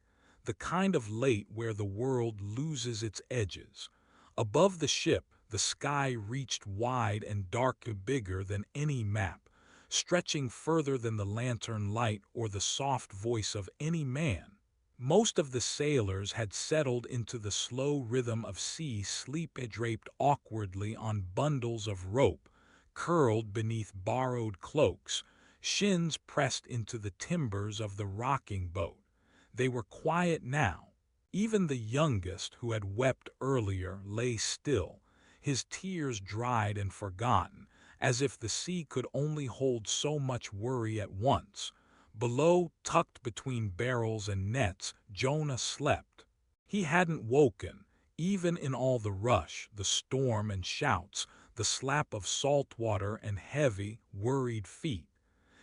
the kind of late where the world loses its edges. Above the ship, the sky reached wide and dark, bigger than any map, stretching further than the lantern light or the soft voice of any man. Most of the sailors had settled into the slow rhythm of sea sleep, draped awkwardly on bundles of rope, curled beneath borrowed cloaks, shins pressed into the timbers of the rocking boat. They were quiet now. Even the youngest, who had wept earlier, lay still, his tears dried and forgotten, as if the sea could only hold so much worry at once. Below, tucked between barrels and nets, Jonah slept. He hadn't woken, even in all the rush, the storm and shouts, the slap of salt water and heavy, worried feet.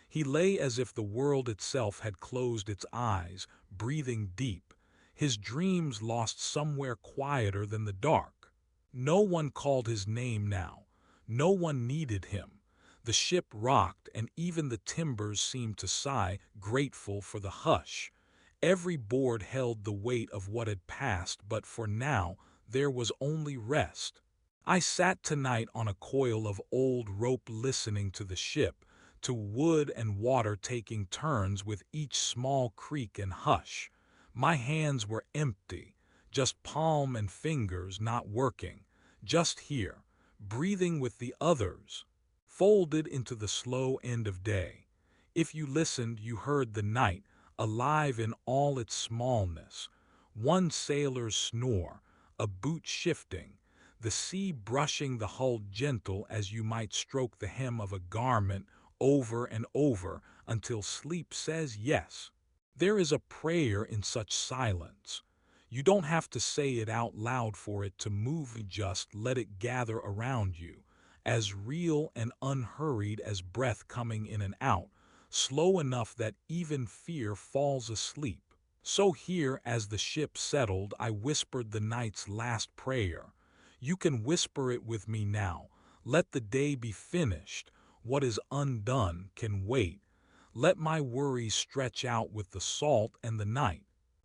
He lay as if the world itself had closed its eyes, breathing deep, his dreams lost somewhere quieter than the dark. No one called his name now. No one needed him. The ship rocked, and even the timbers seemed to sigh, grateful for the hush. Every board held the weight of what had passed, but for now there was only rest. I sat tonight on a coil of old rope, listening to the ship, to wood and water taking turns with each small creak and hush. My hands were empty, just palm and fingers not working, just here, breathing with the others, folded into the slow end of day. If you listened, you heard the night, alive in all its smallness. One sailor's snore, a boot shifting, the sea brushing the hull gentle as you might stroke the hem of a garment, over and over until sleep says yes. There is a prayer in such silence. You don't have to say it out loud for it to move, just let it gather around you, as real and unhurried as breath coming in and out, slow enough that even fear falls asleep. So here, as the ship settled, I whispered the night's last prayer. You can whisper it with me now. Let the day be finished. What is undone can wait. Let my worries stretch out with the salt and the night.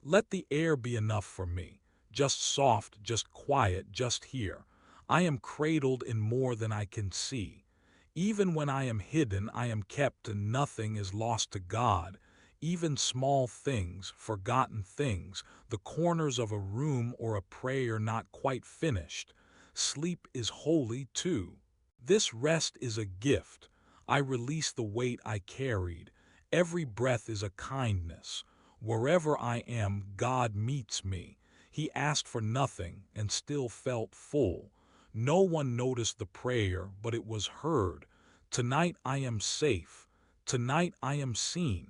Let the air be enough for me, just soft, just quiet, just here. I am cradled in more than I can see. Even when I am hidden, I am kept, and nothing is lost to God. Even small things, forgotten things, the corners of a room or a prayer not quite finished. Sleep is holy too. This rest is a gift. I release the weight I carried. Every breath is a kindness. Wherever I am, God meets me. He asked for nothing and still felt full. No one noticed the prayer, but it was heard. Tonight I am safe. Tonight I am seen.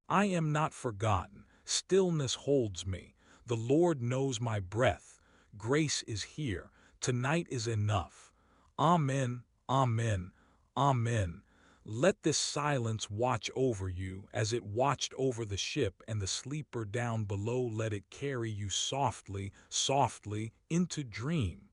I am not forgotten. Stillness holds me. The Lord knows my breath. Grace is here. Tonight is enough. Amen, amen, amen. Let this silence watch over you as it watched over the ship, and the sleeper down below let it carry you softly, softly into dreams.